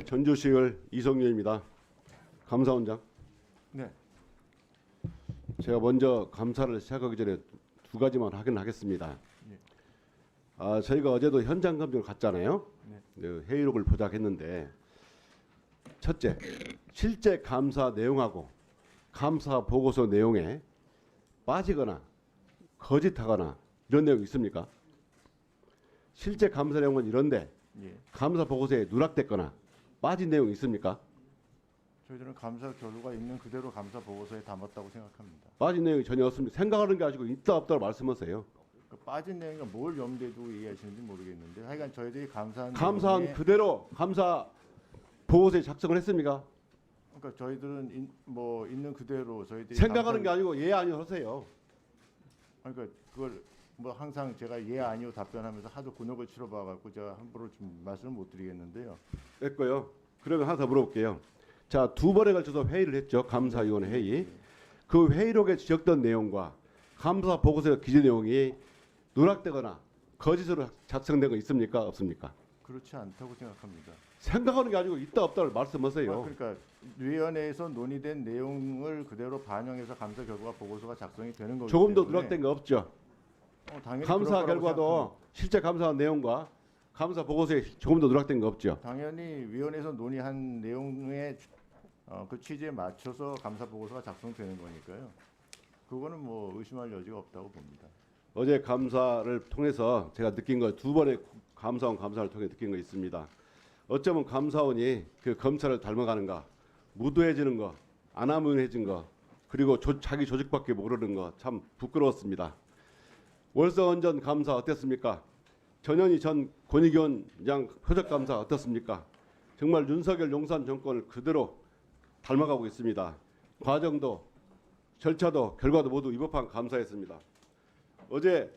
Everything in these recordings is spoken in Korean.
전주시의회 이성윤입니다. 감사원장. 네. 제가 먼저 감사를 시작하기 전에 두 가지만 확인하겠습니다. 예. 저희가 어제도 현장 검증을 갔잖아요. 네. 회의록을 보작했는데 첫째, 실제 감사 내용하고 감사 보고서 내용에 빠지거나 거짓하거나 이런 내용이 있습니까? 실제 감사 내용은 이런데 예. 감사 보고서에 누락됐거나 빠진 내용이 있습니까? 저희들은 감사 결과가 있는 그대로 감사 보고서에 담았다고 생각합니다. 빠진 내용이 전혀 없습니다. 생각하는 게 아니고 있다 없다고 말씀하세요. 그 빠진 내용이 뭘 염두에 두고 얘기하시는지 모르겠는데 하여간 저희들이 감사한 감사한 그대로 감사 보고서에 작성을 했습니까? 그러니까 저희들은 뭐 있는 그대로 저희들이 생각하는 게 아니고 예 아니요 하세요. 그러니까 그걸 뭐 항상 제가 예 아니요 답변하면서 하도 곤욕을 치러봐 갖고 제가 함부로 좀 말씀을 못 드리겠는데요. 됐고요. 그러면 하나 더 물어볼게요. 자, 두 번에 걸쳐서 회의를 했죠. 감사위원회 회의. 그 회의록에 지적된 내용과 감사 보고서 기재 내용이 누락되거나 거짓으로 작성된 거 있습니까? 없습니까? 그렇지 않다고 생각합니다. 생각하는 게 아니고 있다 없다를 말씀하세요. 그러니까 위원회에서 논의된 내용을 그대로 반영해서 감사 결과 보고서가 작성이 되는 거기 조금 더 때문에 누락된 거 없죠. 당연히 감사 그럴 거라고 결과도 생각합니다. 실제 감사한 내용과 감사 보고서에 조금 더 누락된 거 없죠. 당연히 위원회에서 논의한 내용의 그 취지에 맞춰서 감사 보고서가 작성되는 거니까요. 그거는 뭐 의심할 여지가 없다고 봅니다. 어제 감사를 통해서 제가 느낀 거 두 번의 감사원 감사를 통해 느낀 거 있습니다. 어쩌면 감사원이 그 검찰을 닮아가는가, 무도해지는 거, 아나무인해진 거, 그리고 자기 조직밖에 모르는 거 참 부끄러웠습니다. 월성원전 감사 어땠습니까? 전현희 전 권익위원장 표적감사 어떻습니까? 정말 윤석열 용산 정권을 그대로 닮아가고 있습니다. 과정도 절차도 결과도 모두 위법한 감사였습니다. 어제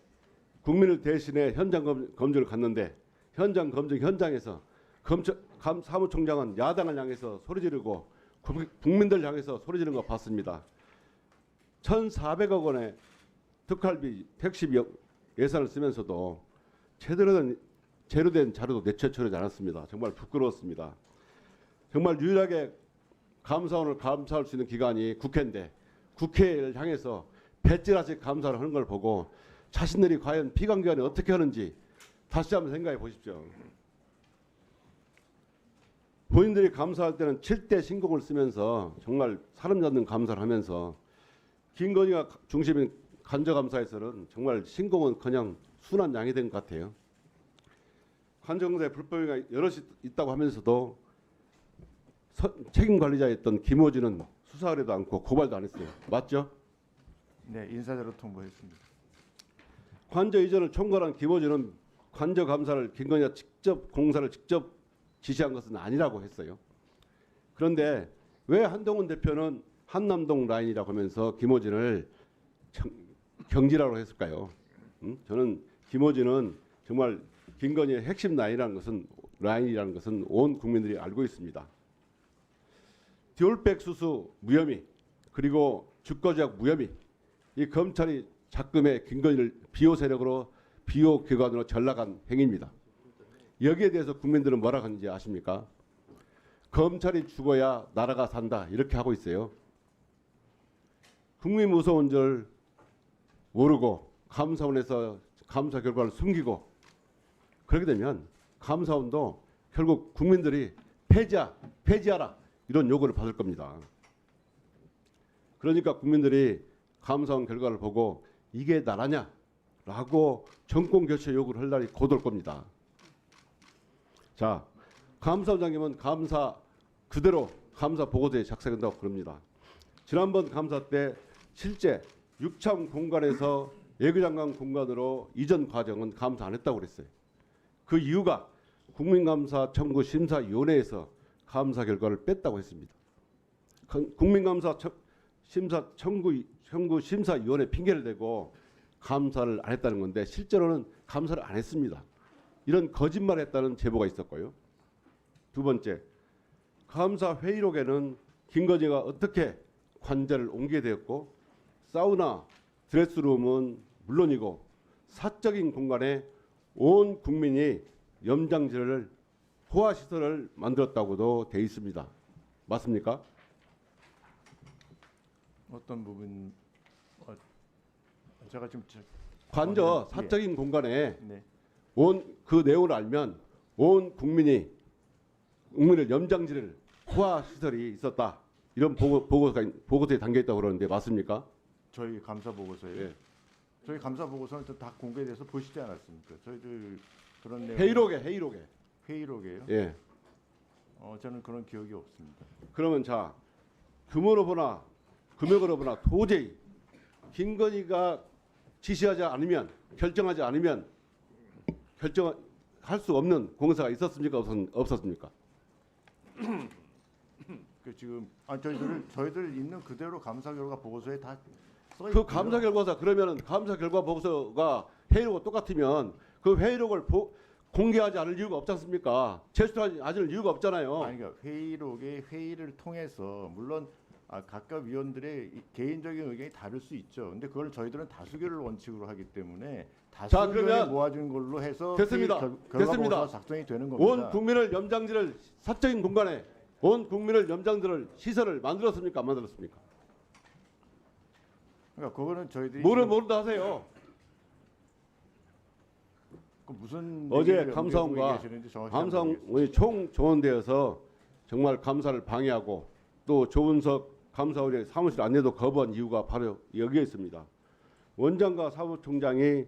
국민을 대신해 현장 검증을 갔는데 현장 검증 현장에서 사무총장은 야당을 향해서 소리 지르고 국민들 향해서 소리 지르는 거 봤습니다. 1,400억 원의 특활비 택시비 예산을 쓰면서도 제대로 된 자료도 내채처리하지 않았습니다. 정말 부끄러웠습니다. 정말 유일하게 감사원을 감사할 수 있는 기관이 국회인데 국회를 향해서 배찔하듯이 감사를 하는 걸 보고 자신들이 과연 피감기관이 어떻게 하는지 다시 한번 생각해 보십시오. 본인들이 감사할 때는 7대 신공을 쓰면서 정말 사람 잡는 감사를 하면서 김건희가 중심인 간접감사에서는 정말 신공은 그냥 순한 양이 된 것 같아요. 관정대 불법행위가 여럿이 있다고 하면서도 책임관리자였던 김호준은 수사하려도 않고 고발도 안 했어요. 맞죠? 네, 인사대로 통보했습니다. 관저 이전을 총괄한 김호준은 관저 감사를 김건희가 공사를 직접 지시한 것은 아니라고 했어요. 그런데 왜 한동훈 대표는 한남동 라인이라고 하면서 김호준을 경지라고 했을까요? 저는 김호준은 정말 김건희의 핵심 라인이라는 것은 온 국민들이 알고 있습니다. 디올백 수수 무혐의 그리고 주거지역 무혐의 이 검찰이 작금의 김건희를 비호 세력으로 비호 기관으로 전락한 행위입니다. 여기에 대해서 국민들은 뭐라 하는지 아십니까? 검찰이 죽어야 나라가 산다 이렇게 하고 있어요. 국민 무서운 줄 모르고 감사원에서 감사 결과를 숨기고 그렇게 되면 감사원도 결국 국민들이 폐지하라 이런 요구를 받을 겁니다. 그러니까 국민들이 감사원 결과를 보고 이게 나라냐라고 정권 교체 요구를 할 날이 곧 올 겁니다. 자, 감사원장님은 감사 그대로 감사 보고서에 작성한다고 그럽니다. 지난번 감사 때 실제 육참 공간에서 외교장관 공간으로 이전 과정은 감사 안 했다고 그랬어요. 그 이유가 국민감사 청구 심사위원회에서 감사 결과를 뺐다고 했습니다. 국민감사 청구 심사위원회 핑계를 대고 감사를 안 했다는 건데 실제로는 감사를 안 했습니다. 이런 거짓말을 했다는 제보가 있었고요. 두 번째, 감사 회의록에는 김건희가 어떻게 관저를 옮기게 되었고 사우나, 드레스룸은 물론이고 사적인 공간에 온 국민이 염장지를 소화 시설을 만들었다고도 돼 있습니다. 맞습니까? 어떤 부분 제가 지금 관저 예. 사적인 공간에 네. 온 그 내용을 알면 온 국민을 염장지를 소화 시설이 있었다. 이런 보고서에 담겨 있다고 그러는데 맞습니까? 저희 감사 보고서에 예. 저희 감사 보고서는 다 공개돼서 보시지 않았습니까? 저희들 그런 내용 회의록에. 회의록이에요. 예. 저는 그런 기억이 없습니다. 그러면 자 규모로 보나 금액으로 보나 도저히 김건희가 지시하지 않으면 결정하지 않으면 결정할 수 없는 공사가 있었습니까? 없었습니까? 그 지금 저희들 있는 그대로 감사 결과 보고서에 다 써 그 있고요. 감사 결과서 그러면은 감사 결과 보고서가 회의록과 똑같으면 그 회의록을 공개하지 않을 이유가 없지 않습니까? 제출하지 않을 이유가 없잖아요. 아니 그러니까 회의록에 회의를 통해서 물론 각각 위원들의 개인적인 의견이 다를 수 있죠. 근데 그걸 저희들은 다수결을 원칙으로 하기 때문에 다수 의견을 그러면 모아준 걸로 해서 됐습니다. 결과 됐습니다. 보고서가 작성이 되는 겁니다. 온 국민을 염장지를 사적인 공간에 온 국민을 염장지를 시설을 만들었습니까? 안 만들었습니까? 그러니까 그거는 저희들이 모른다 하세요. 무슨 어제 얘기를 감사원과 연구하고 계시는지 정확히 잘 모르겠어요. 감사원이 총정원되어서 정말 감사를 방해하고 또 조은석 감사원의 사무실 안내도 거부한 이유가 바로 여기에 있습니다. 원장과 사무총장이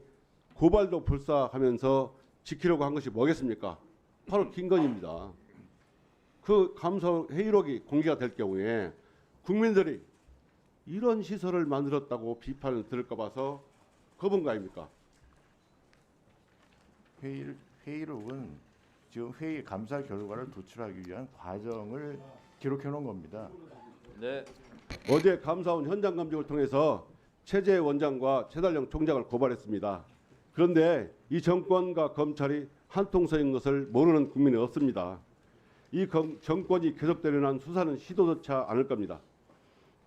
고발도 불사하면서 지키려고 한 것이 뭐겠습니까? 바로 김건희입니다. 그 감사 회의록이 공개가 될 경우에 국민들이 이런 시설을 만들었다고 비판을 들을까 봐서 거부한 거 아닙니까? 회의록은 지금 회의 감사 결과를 도출하기 위한 과정을 기록해 놓은 겁니다. 네. 어제 감사원 현장 감식을 통해서 최재 원장과 최달령 총장을 고발했습니다. 그런데 이 정권과 검찰이 한통속인 것을 모르는 국민이 없습니다. 이 정권이 계속되는 한 수사는 시도조차 않을 겁니다.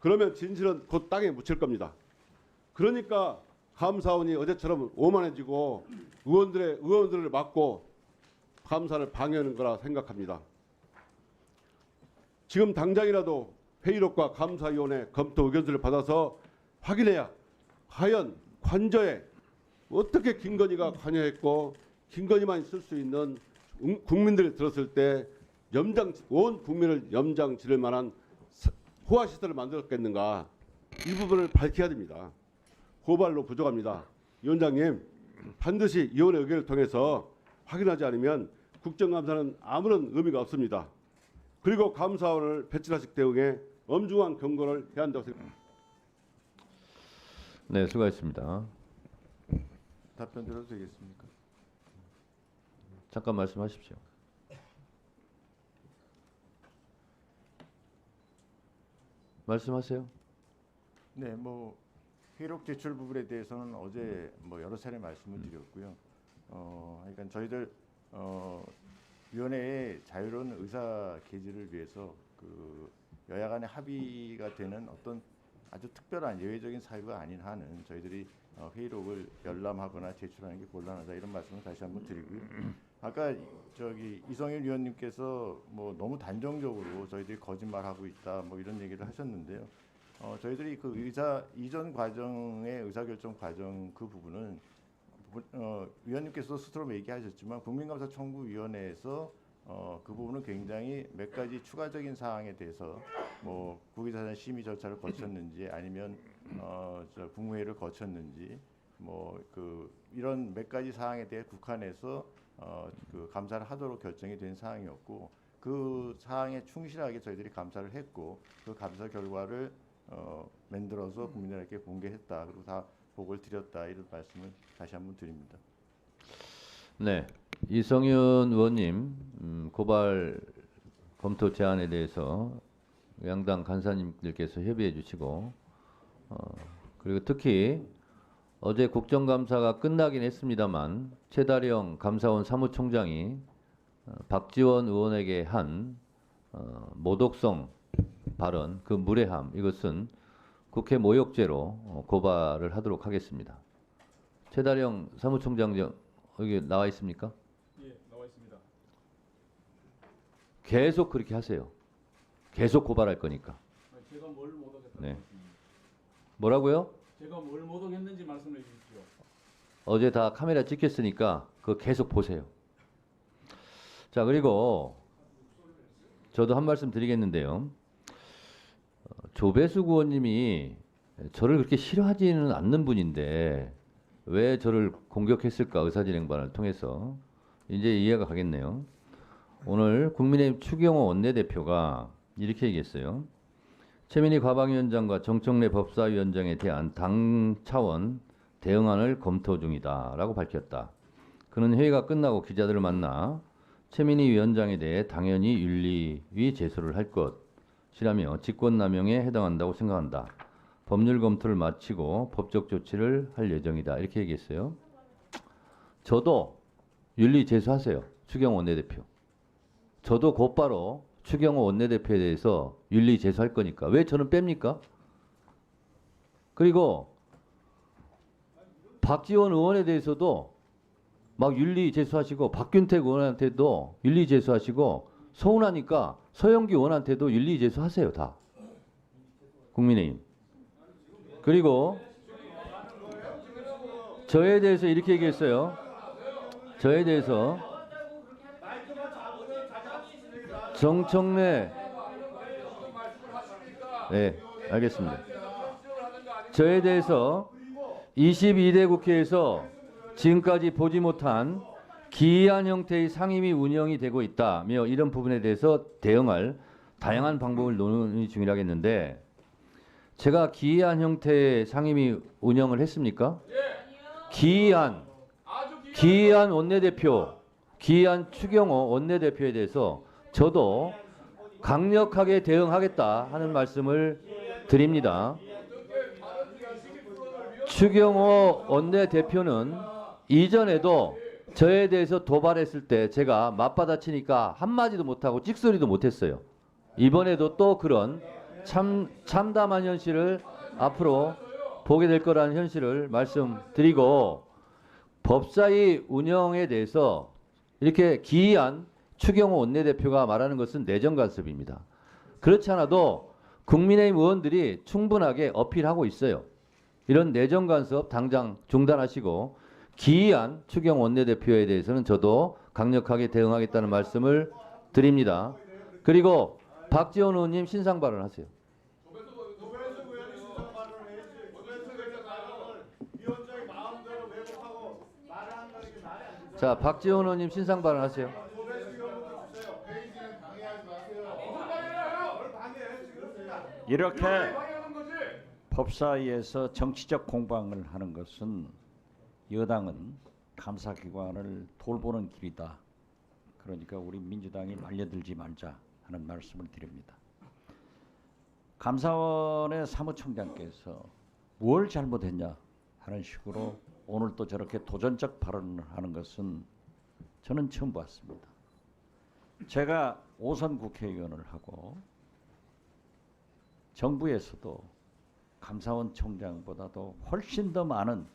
그러면 진실은 곧 땅에 묻힐 겁니다. 그러니까 감사원이 어제처럼 오만해지고 의원들을 막고 감사를 방해하는 거라 생각합니다. 지금 당장이라도 회의록과 감사위원회 검토 의견서를 받아서 확인해야 과연 관저에 어떻게 김건희가 관여했고 김건희만 쓸 수 있는 국민들이 들었을 때 온 국민을 염장 지를 만한 호화시설을 만들었겠는가 이 부분을 밝혀야 됩니다. 고발로 부족합니다. 위원장님 반드시 위원회 의견을 통해서 확인하지 않으면 국정감사는 아무런 의미가 없습니다. 그리고 감사원을 배출하식 대응에 엄중한 경고를 해야 한다고 생각합니다. 네, 수고하셨습니다. 답변 드려도 되겠습니까? 잠깐 말씀하십시오. 말씀하세요. 네, 뭐 회의록 제출 부분에 대해서는 어제 뭐 여러 차례 말씀을 드렸고요. 그러니까 저희들 위원회의 자유로운 의사 개지를 위해서 그 여야 간의 합의가 되는 어떤 아주 특별한 예외적인 사유가 아닌 한은 저희들이 회의록을 열람하거나 제출하는 게 곤란하다 이런 말씀을 다시 한번 드리고요. 아까 이성윤 위원님께서 뭐 너무 단정적으로 저희들이 거짓말하고 있다 뭐 이런 얘기를 하셨는데요. 저희들이 그 의사 이전 과정의 의사결정 과정 그 부분은 위원님께서 스스로 얘기하셨지만 국민감사청구위원회에서 그 부분은 굉장히 몇 가지 추가적인 사항에 대해서 뭐 국회사전 심의 절차를 거쳤는지 아니면 국무회의를 거쳤는지 뭐 그 이런 몇 가지 사항에 대해 국한해서 그 감사를 하도록 결정이 된 사항이었고 그 사항에 충실하게 저희들이 감사를 했고 그 감사 결과를 만들어서 국민들에게 공개했다 그리고 다 보고를 드렸다 이런 말씀을 다시 한번 드립니다. 네, 이성윤 의원님 고발 검토 제안에 대해서 양당 간사님들께서 협의해 주시고 그리고 특히 어제 국정감사가 끝나긴 했습니다만 최다령 감사원 사무총장이 박지원 의원에게 한 모독성 발언, 그 무례함 이것은 국회 모욕죄로 고발을 하도록 하겠습니다. 최다령 사무총장 여기 나와 있습니까? 예, 나와 있습니다. 계속 그렇게 하세요. 계속 고발할 거니까. 제가 뭘 못하겠다고 네. 말씀입니다. 뭐라고요? 제가 뭘 못하겠는지 말씀해 주십시오. 어제 다 카메라 찍혔으니까 그거 계속 보세요. 자, 그리고 저도 한 말씀 드리겠는데요. 조배수 의원님이 저를 그렇게 싫어하지는 않는 분인데 왜 저를 공격했을까, 의사진행반을 통해서. 이제 이해가 가겠네요. 오늘 국민의힘 추경호 원내대표가 이렇게 얘기했어요. 최민희 과방위원장과 정청래 법사위원장에 대한 당 차원 대응안을 검토 중이다라고 밝혔다. 그는 회의가 끝나고 기자들을 만나 최민희 위원장에 대해 당연히 윤리위 제소를 할 것이라며 직권남용에 해당한다고 생각한다. 법률 검토를 마치고 법적 조치를 할 예정이다. 이렇게 얘기했어요. 저도 윤리 제소하세요. 추경호 원내대표. 저도 곧바로 추경호 원내대표에 대해서 윤리 제소할 거니까. 왜 저는 뺍니까? 그리고 박지원 의원에 대해서도 막 윤리 제소하시고, 박균택 의원한테도 윤리 제소하시고, 서운하니까 서영기 의원한테도 윤리 제소하세요. 다. 국민의힘. 그리고 저에 대해서 이렇게 얘기했어요. 저에 대해서 정청래, 네, 알겠습니다. 저에 대해서 22대 국회에서 지금까지 보지 못한 기이한 형태의 상임위 운영이 되고 있다며 이런 부분에 대해서 대응할 다양한 방법을 논의 중이라겠는데, 제가 기이한 형태의 상임위 운영을 했습니까? 기이한 원내대표, 기이한 추경호 원내대표에 대해서 저도 강력하게 대응하겠다 하는 말씀을 드립니다. 추경호 원내대표는 이전에도 저에 대해서 도발했을 때 제가 맞받아치니까 한마디도 못하고 찍소리도 못했어요. 이번에도 또 그런 참담한 현실을 앞으로 보게 될 거라는 현실을 말씀드리고, 법사위 운영에 대해서 이렇게 기이한 추경호 원내대표가 말하는 것은 내정 간섭입니다. 그렇지 않아도 국민의힘 의원들이 충분하게 어필하고 있어요. 이런 내정 간섭 당장 중단하시고, 기이한 추경호 원내대표에 대해서는 저도 강력하게 대응하겠다는 말씀을 드립니다. 그리고 박지원 의원님 신상 발언하세요. 자, 박지원 의원님 신상 발언하세요. 이렇게 법사위에서 정치적 공방을 하는 것은 여당은 감사기관을 돌보는 길이다. 그러니까 우리 민주당이 말려들지 말자 하는 말씀을 드립니다. 감사원의 사무총장께서 뭘 잘못했냐 하는 식으로 오늘 또 저렇게 도전적 발언을 하는 것은 저는 처음 봤습니다. 제가 5선 국회의원을 하고 정부에서도 감사원 총장보다도 훨씬 더 많은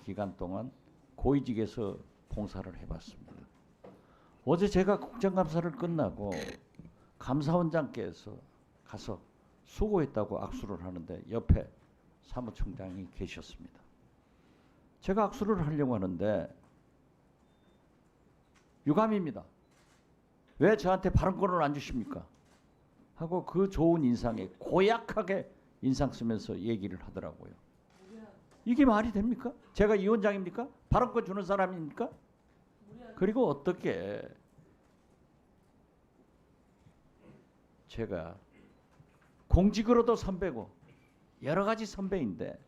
기간 동안 고위직에서 봉사를 해봤습니다. 어제 제가 국정감사를 끝나고 감사원장께서 가서 수고했다고 악수를 하는데 옆에 사무총장이 계셨습니다. 제가 악수를 하려고 하는데 유감입니다. 왜 저한테 발언권을 안 주십니까? 하고 그 좋은 인상에 고약하게 인상 쓰면서 얘기를 하더라고요. 이게 말이 됩니까? 제가 위원장입니까? 발언권 주는 사람입니까? 그리고 어떻게 제가 공직으로도 선배고 여러 가지 선배인데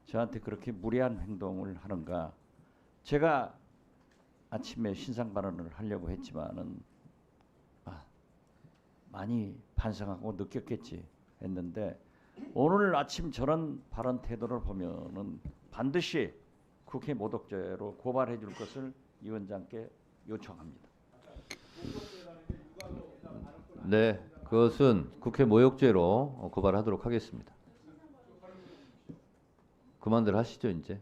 저한테 그렇게 무례한 행동을 하는가? 제가 아침에 신상 발언을 하려고 했지만은 많이 반성하고 느꼈겠지 했는데 오늘 아침 저런 발언 태도를 보면은 반드시 국회 모독죄로 고발해 줄 것을 위원장께 요청합니다. 네, 그것은 국회 모욕죄로 고발하도록 하겠습니다. 그만들 하시죠, 이제.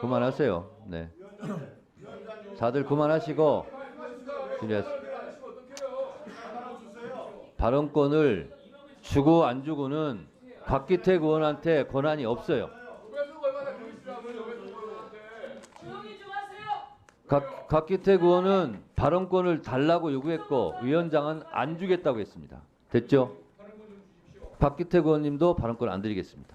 그만하세요. 네. 다들 그만하시고 질의하세요. 발언권을 주고 안 주고는 박기택 의원한테 권한이 없어요. 박기택 의원은 발언권을 달라고 요구했고 위원장은 안 주겠다고 했습니다. 됐죠? 박기택 의원님도 발언권 안 드리겠습니다.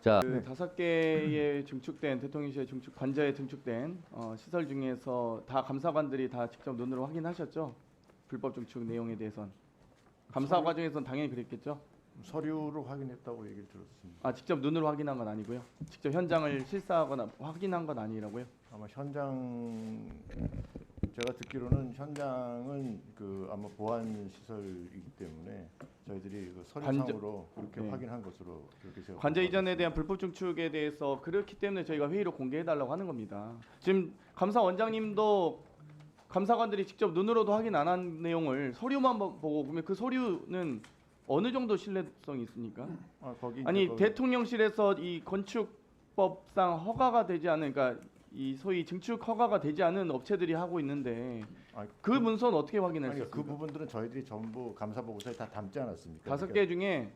자, 그 5개의 증축된 대통령실에 관저에 증축된 시설 중에서 다 감사관들이 다 직접 눈으로 확인하셨죠? 불법 증축 내용에 대해선 감사 과정에선 당연히 그랬겠죠? 서류로 확인했다고 얘기를 들었습니다. 아 직접 눈으로 확인한 건 아니고요. 직접 현장을 실사하거나 확인한 건 아니라고요? 아마 현장 제가 듣기로는 현장은 그 아마 보안 시설이기 때문에 저희들이 그 서류상으로 그렇게 네. 확인한 것으로 그렇게 제가 관저 이전에 대한 불법 증축에 대해서 그렇기 때문에 저희가 회의로 공개해달라고 하는 겁니다. 지금 감사원장님도 감사관들이 직접 눈으로도 확인 안 한 내용을 서류만 보고 그러면 그 서류는 어느 정도 신뢰성이 있습니까? 거기 아니 거기 대통령실에서 이 건축법상 허가가 되지 않은 그러니까 이 소위 증축 허가가 되지 않은 업체들이 하고 있는데 아니, 그 문서는 어떻게 아니, 확인했습니까? 그 부분들은 저희들이 전부 감사 보고서에 다 담지 않았습니까? 5개 중에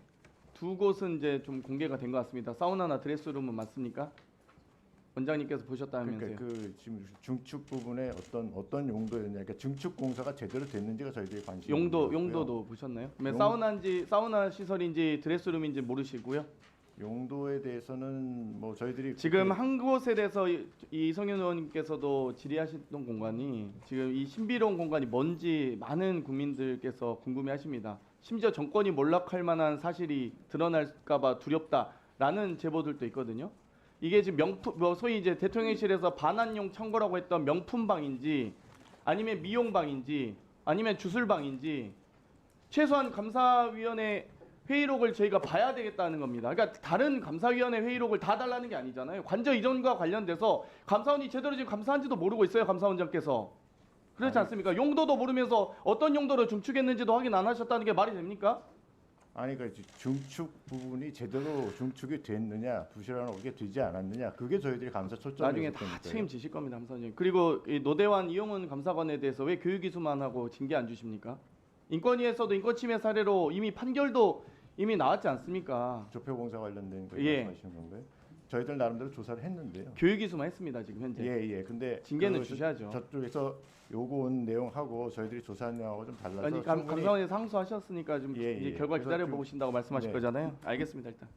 2곳은 이제 좀 공개가 된 것 같습니다. 사우나나 드레스룸은 맞습니까? 원장님께서 보셨다면서요. 그러니까 그 지금 중축 부분에 어떤 용도였냐, 그러니까 중축 공사가 제대로 됐는지가 저희들이 관심이 용도도 보셨나요? 그러면 사우나 시설인지 드레스룸인지 모르시고요. 용도에 대해서는 뭐 저희들이 지금 한 곳에 대해서 이성윤 의원님께서도 질의하셨던 공간이 지금 이 신비로운 공간이 뭔지 많은 국민들께서 궁금해하십니다. 심지어 정권이 몰락할 만한 사실이 드러날까봐 두렵다라는 제보들도 있거든요. 이게 지금 소위 이제 대통령실에서 반환용 창고라고 했던 명품방인지 아니면 미용방인지 아니면 주술방인지 최소한 감사위원회 회의록을 저희가 봐야 되겠다는 겁니다. 그러니까 다른 감사위원회 회의록을 다 달라는 게 아니잖아요. 관저 이전과 관련돼서 감사원이 제대로 지금 감사한지도 모르고 있어요. 감사원장께서. 그렇지 않습니까? 용도도 모르면서 어떤 용도로 중축했는지도 확인 안 하셨다는 게 말이 됩니까? 아니 그 중축 부분이 제대로 중축이 됐느냐 부실하게 되지 않았느냐 그게 저희들이 감사 초점이 나중에 다 책임지실 겁니다. 감사원장. 그리고 이 노대환 이용훈 감사관에 대해서 왜 교육이수만 하고 징계 안 주십니까? 인권위에서도 인권침해 사례로 이미 판결도 이미 나왔지 않습니까? 조폐공사 관련된 거 예. 말씀하시는 건가요? 저희들 나름대로 조사를 했는데요. 교육이수만 했습니다. 지금 현재. 예. 근데 징계는 주셔야죠. 저쪽에서 요구 온 내용하고 저희들이 조사한 내용하고 좀 달라서 아니 충분히 감사원에서 항소하셨으니까 좀 예, 이제 예. 결과 그래서 기다려 좀- 보신다고 말씀하실 네. 거잖아요. 알겠습니다. 일단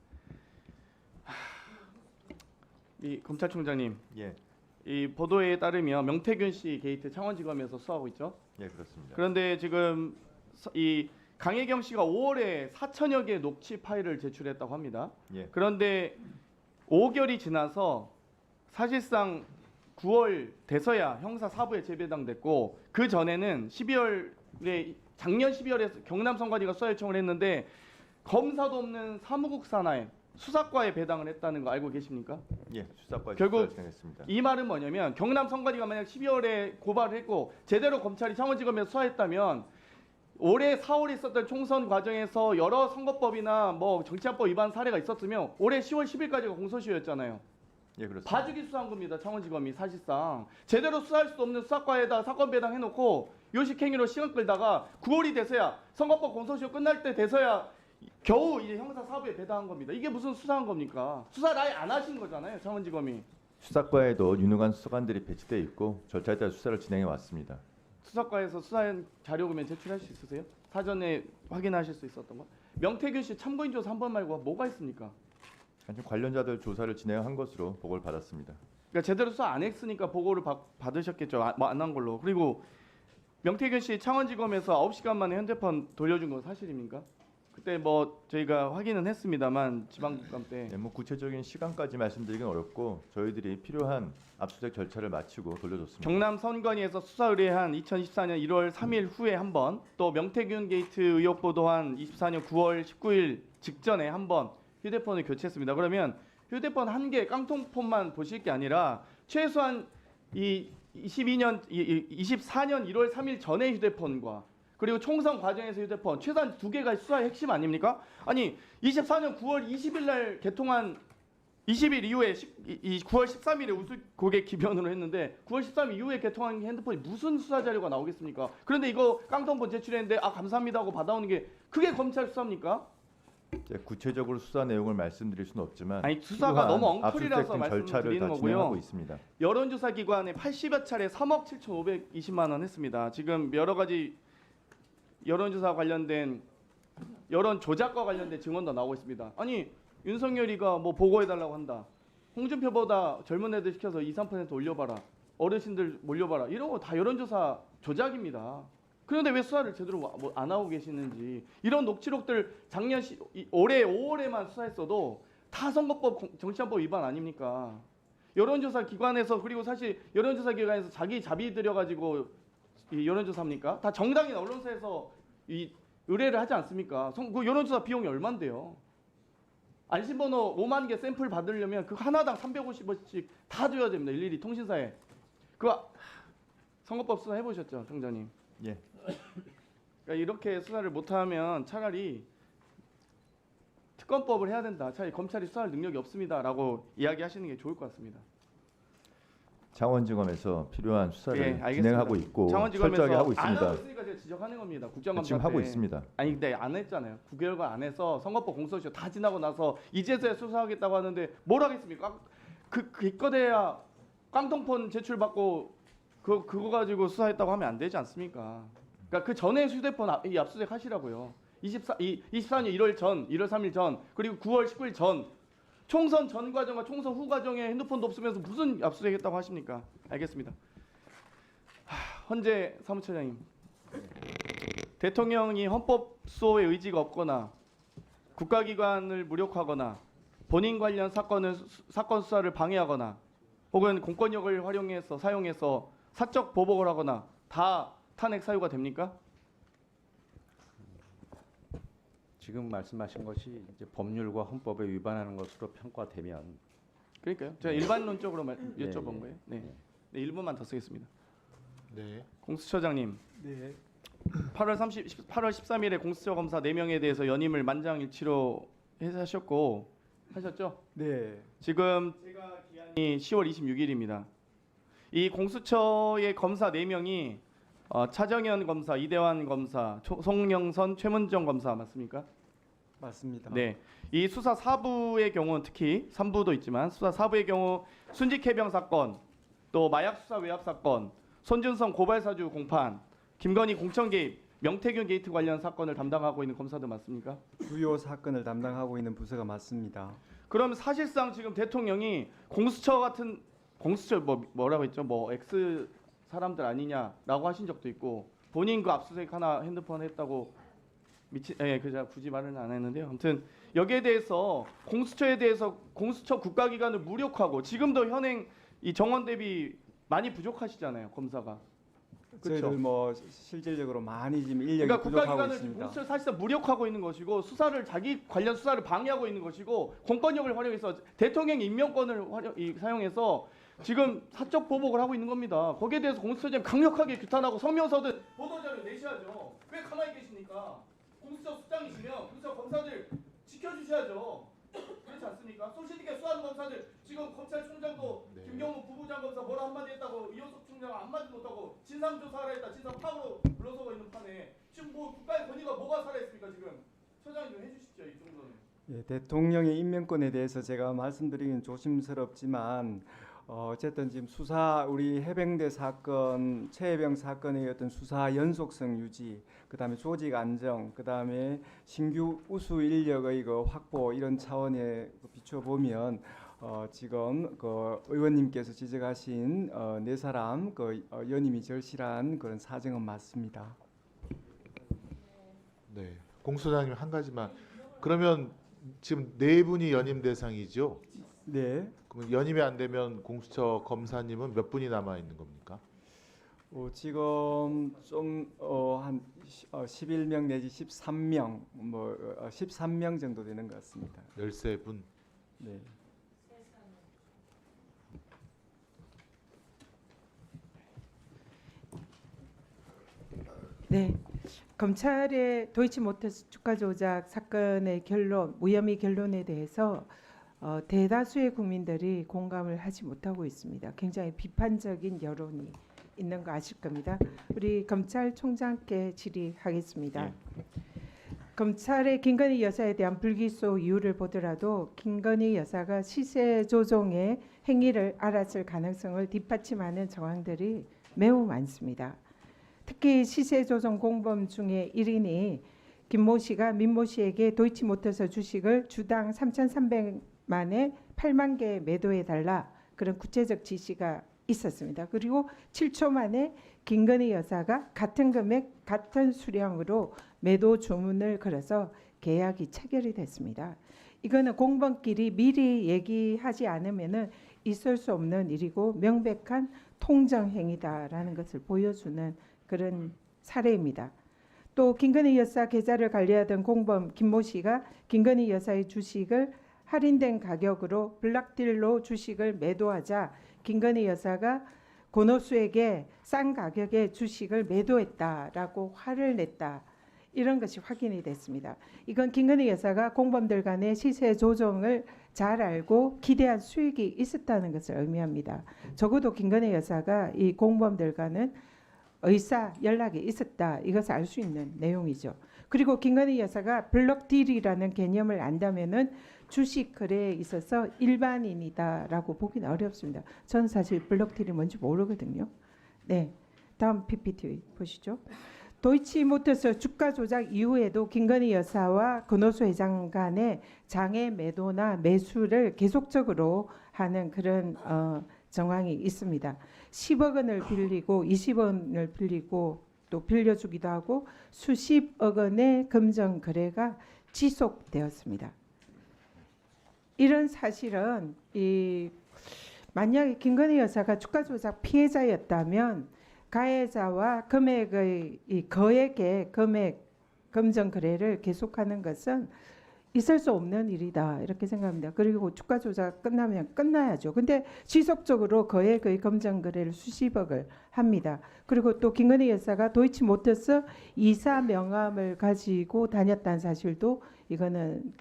이 검찰총장님, 예, 이 보도에 따르면 명태균 씨 게이트 창원지검에서 수사하고 있죠. 예 그렇습니다. 그런데 지금 이 강혜경 씨가 5월에 4천여 개의 녹취 파일을 제출했다고 합니다. 예, 그런데 5개월이 지나서 사실상 9월 돼서야 형사 4부에 재배당됐고 그 전에는 12월에 작년 12월에 경남 선관위가 수사 요청을 했는데 검사도 없는 사무국 산하에 수사과에 배당을 했다는 거 알고 계십니까? 예 수사과 결국 진행했습니다. 이 말은 뭐냐면 경남 선관위가 만약 12월에 고발을 했고 제대로 검찰이 창원지검에서 수사했다면 올해 4월에 있었던 총선 과정에서 여러 선거법이나 뭐 정치안법 위반 사례가 있었으면 올해 10월 10일까지가 공소시효였잖아요. 예 그렇습니다. 봐주기 수사한 겁니다. 창원지검이 사실상 제대로 수사할 수 없는 수사과에다 사건 배당해놓고 요식행위로 시간 끌다가 9월이 돼서야 선거법 공소시효 끝날 때 돼서야 겨우 이제 형사 4부에 배당한 겁니다. 이게 무슨 수사한 겁니까? 수사를 아예 안 하신 거잖아요. 창원지검이. 수사과에도 유능한 수사관들이 배치돼 있고 절차에 따라 수사를 진행해 왔습니다. 수사과에서 수사한 자료 그러면 제출할 수 있으세요? 사전에 확인하실 수 있었던 거? 명태균 씨 참고인 조사 한 번 말고 뭐가 있습니까? 지금 관련자들 조사를 진행한 것으로 보고를 받았습니다. 그러니까 제대로 수사 안 했으니까 보고를 받으셨겠죠. 안 한 걸로. 그리고 명태균 씨 창원지검에서 9시간 만에 현대폰 돌려준 건 사실입니까? 그때 뭐 저희가 확인은 했습니다만 지방국감 때 네, 뭐 구체적인 시간까지 말씀드리긴 어렵고 저희들이 필요한 압수수색 절차를 마치고 돌려줬습니다. 경남 선관위에서 수사 의뢰한 2024년 1월 3일 후에 한 번, 또 명태균 게이트 의혹 보도한 24년 9월 19일 직전에 한 번 휴대폰을 교체했습니다. 그러면 휴대폰 한 개 깡통폰만 보실 게 아니라 최소한 이 24년 1월 3일 전에 휴대폰과 그리고 총선 과정에서 휴대폰 최소한 2개가 수사의 핵심 아닙니까? 아니 24년 9월 20일 날 개통한 20일 이후에 9월 13일에 우수 고객 기변으로 했는데 9월 13일 이후에 개통한 핸드폰이 무슨 수사 자료가 나오겠습니까? 그런데 이거 깡통본 제출했는데 아 감사합니다 하고 받아오는 게 그게 검찰 수사입니까? 이제 구체적으로 수사 내용을 말씀드릴 수는 없지만 아니 수사가 필요한 너무 엉터리라서 압수수색 등 절차를 말씀드리는 다 거고요. 진행하고 있습니다. 여론조사 기관에 80여 차례 3억 7,520만 원 했습니다. 지금 여러 가지 여론조사 관련된 여론 조작과 관련된 증언도 나오고 있습니다. 아니 윤석열이가 뭐 보고해달라고 한다. 홍준표보다 젊은 애들 시켜서 2, 3% 올려봐라. 어르신들 몰려봐라. 이런 거 다 여론조사 조작입니다. 그런데 왜 수사를 제대로 안 하고 계시는지 이런 녹취록들 올해 5월에만 수사했어도 다 선거법 정치안법 위반 아닙니까? 여론조사 기관에서 그리고 사실 여론조사 기관에서 자기 자비 들여가지고 이 여론조사합니까? 다 정당이나 언론사에서 이 의뢰를 하지 않습니까? 그 여론조사 비용이 얼마인데요? 안심번호 5만 개 샘플 받으려면 그 하나당 350원씩 다 줘야 됩니다. 일일이 통신사에. 그거 선거법 수사 해보셨죠, 청장님? 예. 그러니까 이렇게 수사를 못하면 차라리 특검법을 해야 된다. 차라리 검찰이 수사할 능력이 없습니다라고 이야기하시는 게 좋을 것 같습니다. 창원지검에서 필요한 수사를 예, 알겠습니다. 진행하고 있고 철저하게 하고 안 하고 있습니다. 있으니까 제가 지적하는 겁니다. 국정감사 지금 하고 때. 있습니다. 아니 근데 안 했잖아요. 9개월간 안 해서 선거법 공소시효 다 지나고 나서 이제서야 수사하겠다고 하는데 뭘 하겠습니까? 기껏해야 깡통폰 제출받고 그거 가지고 수사했다고 하면 안 되지 않습니까? 그러니까 그 전에 휴대폰 이 압수수색 하시라고요. 24년 1월 전, 1월 3일 전, 그리고 9월 19일 전 총선 전 과정과 총선 후 과정에 핸드폰도 없으면서 무슨 압수수색했다고 하십니까? 알겠습니다. 헌재 사무처장님, 대통령이 헌법 수호의 의지가 없거나 국가기관을 무력화하거나 본인 관련 사건 수사를 방해하거나 혹은 공권력을 사용해서 사적 보복을 하거나 다 탄핵 사유가 됩니까? 지금 말씀하신 것이 이제 법률과 헌법에 위반하는 것으로 평가되면 그러니까요. 제가 일반론적으로 예, 여쭤본 예. 거예요. 네. 네, 1분만 더 쓰겠습니다. 네. 공수처장님. 네. 8월 13일에 공수처 검사 4명에 대해서 연임을 만장일치로 하셨고 하셨죠? 네. 지금 제가 기한이 10월 26일입니다. 이 공수처의 검사 4명이 차정현 검사, 이대환 검사, 송영선, 최문정 검사 맞습니까? 맞습니다. 네. 이 수사 4부의 경우는 특히 3부도 있지만 수사 4부의 경우 순직해병 사건, 또 마약 수사 외압 사건, 손준성 고발사주 공판, 김건희 공천 개입, 명태균 게이트 관련 사건을 담당하고 있는 검사들 맞습니까? 주요 사건을 담당하고 있는 부서가 맞습니다. 그럼 사실상 지금 대통령이 공수처 뭐라고 했죠? 뭐 X 사람들 아니냐라고 하신 적도 있고 본인 그 압수수색 하나 핸드폰 했다고 제가 굳이 말은 안 했는데요. 아무튼 여기에 대해서 공수처에 대해서 공수처 국가기관을 무력화하고 지금도 현행 이 정원 대비 많이 부족하시잖아요, 검사가. 그렇죠. 저희들 뭐 실질적으로 많이 지금 인력이 그러니까 부족하고 국가기관을 있습니다. 공수처를 사실상 무력화하고 있는 것이고 수사를 자기 관련 수사를 방해하고 있는 것이고 공권력을 활용해서 대통령 임명권을 사용해서 지금 사적 보복을 하고 있는 겁니다. 거기에 대해서 공수처장이 강력하게 규탄하고 성명서든 보도자료 내셔야죠. 왜 가만히 계십니까? 공수처 수장이시면 공수처 검사들 지켜주셔야죠. 그렇지 않습니까? 소신있게 수사하는 검사들 지금 검찰총장도 김경무 부부장 검사 뭐라 한마디 했다고 이호섭 총장 한마디 못하고 진상조사하라 했다. 진상 파악으로 물러서고 있는 판에 지금 뭐 국가의 권위가 뭐가 살아있습니까 지금? 처장님 좀 해주십시오 이 정도는. 예, 대통령의 임명권에 대해서 제가 말씀드리긴 조심스럽지만 어쨌든 지금 수사 우리 해병대 사건, 최해병 사건의 어떤 수사 연속성 유지, 그다음에 조직 안정, 그다음에 신규 우수 인력의 그 확보 이런 차원에 비춰 보면 지금 그 의원님께서 지적하신 네 사람 그 연임이 절실한 그런 사정은 맞습니다. 네, 공수처장님 한 가지만. 그러면 지금 네 분이 연임 대상이죠? 네. 그럼 연임이 안 되면 공수처 검사님은 몇 분이 남아 있는 겁니까? 지금 좀 한 11명 내지 13명 13명 정도 되는 것 같습니다. 13분. 네. 네, 검찰의 도이치모터스 주가 조작 사건의 결론, 무혐의 결론에 대해서 대다수의 국민들이 공감을 하지 못하고 있습니다. 굉장히 비판적인 여론이 있는 거 아실 겁니다. 우리 검찰총장께 질의하겠습니다. 예. 검찰의 김건희 여사에 대한 불기소 이유를 보더라도 김건희 여사가 시세 조종의 행위를 알았을 가능성을 뒷받침하는 정황들이 매우 많습니다. 특히 시세 조종 공범 중에 1인이 김모 씨가 민모 씨에게 도이치모터스 주식을 주당 3,300만에 8만 개 매도해 달라 그런 구체적 지시가 있었습니다. 그리고 7초 만에 김건희 여사가 같은 금액 같은 수량으로 매도 주문을 걸어서 계약이 체결이 됐습니다. 이거는 공범끼리 미리 얘기하지 않으면은 있을 수 없는 일이고 명백한 통정 행위다라는 것을 보여주는 그런 사례입니다. 또 김건희 여사 계좌를 관리하던 공범 김모 씨가 김건희 여사의 주식을 할인된 가격으로 블락딜로 주식을 매도하자 김건희 여사가 고노수에게 싼 가격에 주식을 매도했다라고 화를 냈다. 이런 것이 확인이 됐습니다. 이건 김건희 여사가 공범들 간의 시세 조정을 잘 알고 기대한 수익이 있었다는 것을 의미합니다. 적어도 김건희 여사가 이 공범들과는 의사 연락이 있었다. 이것을 알 수 있는 내용이죠. 그리고 김건희 여사가 블럭딜이라는 개념을 안다면은 주식 거래에 있어서 일반인이다라고 보기는 어렵습니다. 저는 사실 블럭딜이 뭔지 모르거든요. 네, 다음 PPT 보시죠. 도이치모터스 주가 조작 이후에도 김건희 여사와 권오수 회장 간의 장외 매도나 매수를 계속적으로 하는 그런 정황이 있습니다. 10억 원을 빌리고 20억 원을 빌리고 또 빌려주기도 하고 수십억 원의 금전 거래가 지속되었습니다. 이런 사실은 만약에 김건희 여사가 주가 조작 피해자였다면 가해자와 금액의 거액의 금전 거래를 계속하는 것은 있을 수 없는 일이다 이렇게 생각합니다. 그리고 주가 조작 끝나면 끝나야죠. 근데 지속적으로 거액의 금전 거래를 수십억을 합니다. 그리고 또 김건희 여사가 도이치모터스 이사 명함을 가지고 다녔다는 사실도 이거는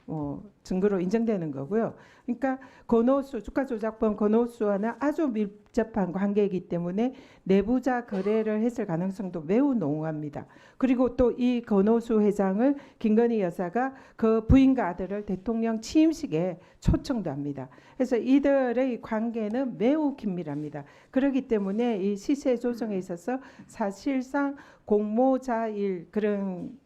증거로 인정되는 거고요. 그러니까 권오수 주가 조작범 권오수와는 아주 밀접한 관계이기 때문에 내부자 거래를 했을 가능성도 매우 농후합니다. 그리고 또 이 권오수 회장을 김건희 여사가 그 부인과 아들을 대통령 취임식에 초청도 합니다. 그래서 이들의 관계는 매우 긴밀합니다. 그렇기 때문에 이 시세 조정에 있어서 사실상 공모자일 그런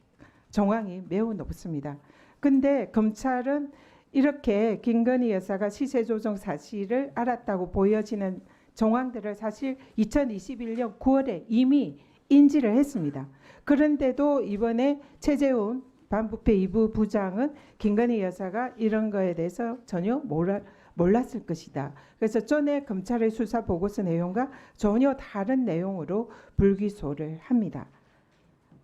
정황이 매우 높습니다. 근데 검찰은 이렇게 김건희 여사가 시세 조정 사실을 알았다고 보여지는 정황들을 사실 2021년 9월에 이미 인지를 했습니다. 그런데도 이번에 최재훈 반부패 2부 부장은 김건희 여사가 이런 거에 대해서 전혀 몰랐을 것이다. 그래서 전에 검찰의 수사 보고서 내용과 전혀 다른 내용으로 불기소를 합니다.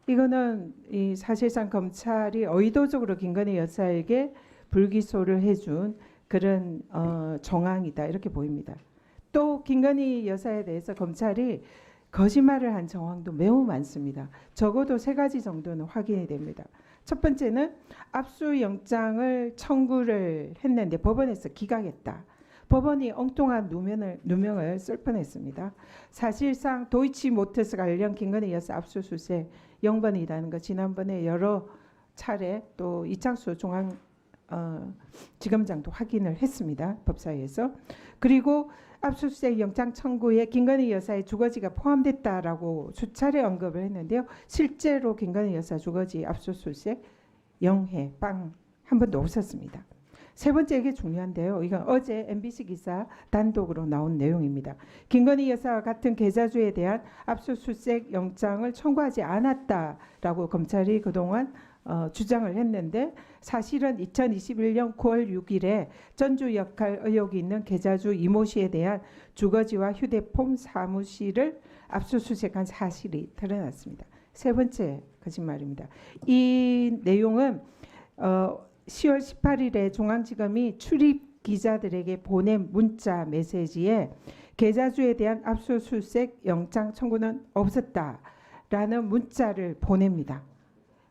이거는 사실상 검찰이 의도적으로 김건희 여사에게 불기소를 해준 그런 정황이다 이렇게 보입니다. 또 김건희 여사에 대해서 검찰이 거짓말을 한 정황도 매우 많습니다. 적어도 3가지 정도는 확인이 됩니다. 첫 번째는 압수영장을 청구를 했는데 법원에서 기각했다. 법원이 엉뚱한 누명을 쓸 뻔했습니다. 사실상 도이치모터스 관련 김건희 여사 압수수색 0번이라는 거 지난번에 여러 차례 또 이창수 지검장도 확인을 했습니다. 법사위에서. 그리고 압수수색 영장 청구에 김건희 여사의 주거지가 포함됐다라고 수차례 언급을 했는데요. 실제로 김건희 여사 주거지 압수수색 0회 빵 한 번도 없었습니다. 세 번째 이게 중요한데요. 이건 어제 MBC 기사 단독으로 나온 내용입니다. 김건희 여사와 같은 계좌주에 대한 압수수색 영장을 청구하지 않았다라고 검찰이 그동안 주장을 했는데 사실은 2021년 9월 6일에 전주 역할 의혹이 있는 계좌주 이모 씨에 대한 주거지와 휴대폰 사무실을 압수수색한 사실이 드러났습니다. 세 번째 거짓말입니다. 이 내용은 10월 18일에 중앙지검이 출입 기자들에게 보낸 문자 메시지에 계좌주에 대한 압수수색 영장 청구는 없었다라는 문자를 보냅니다.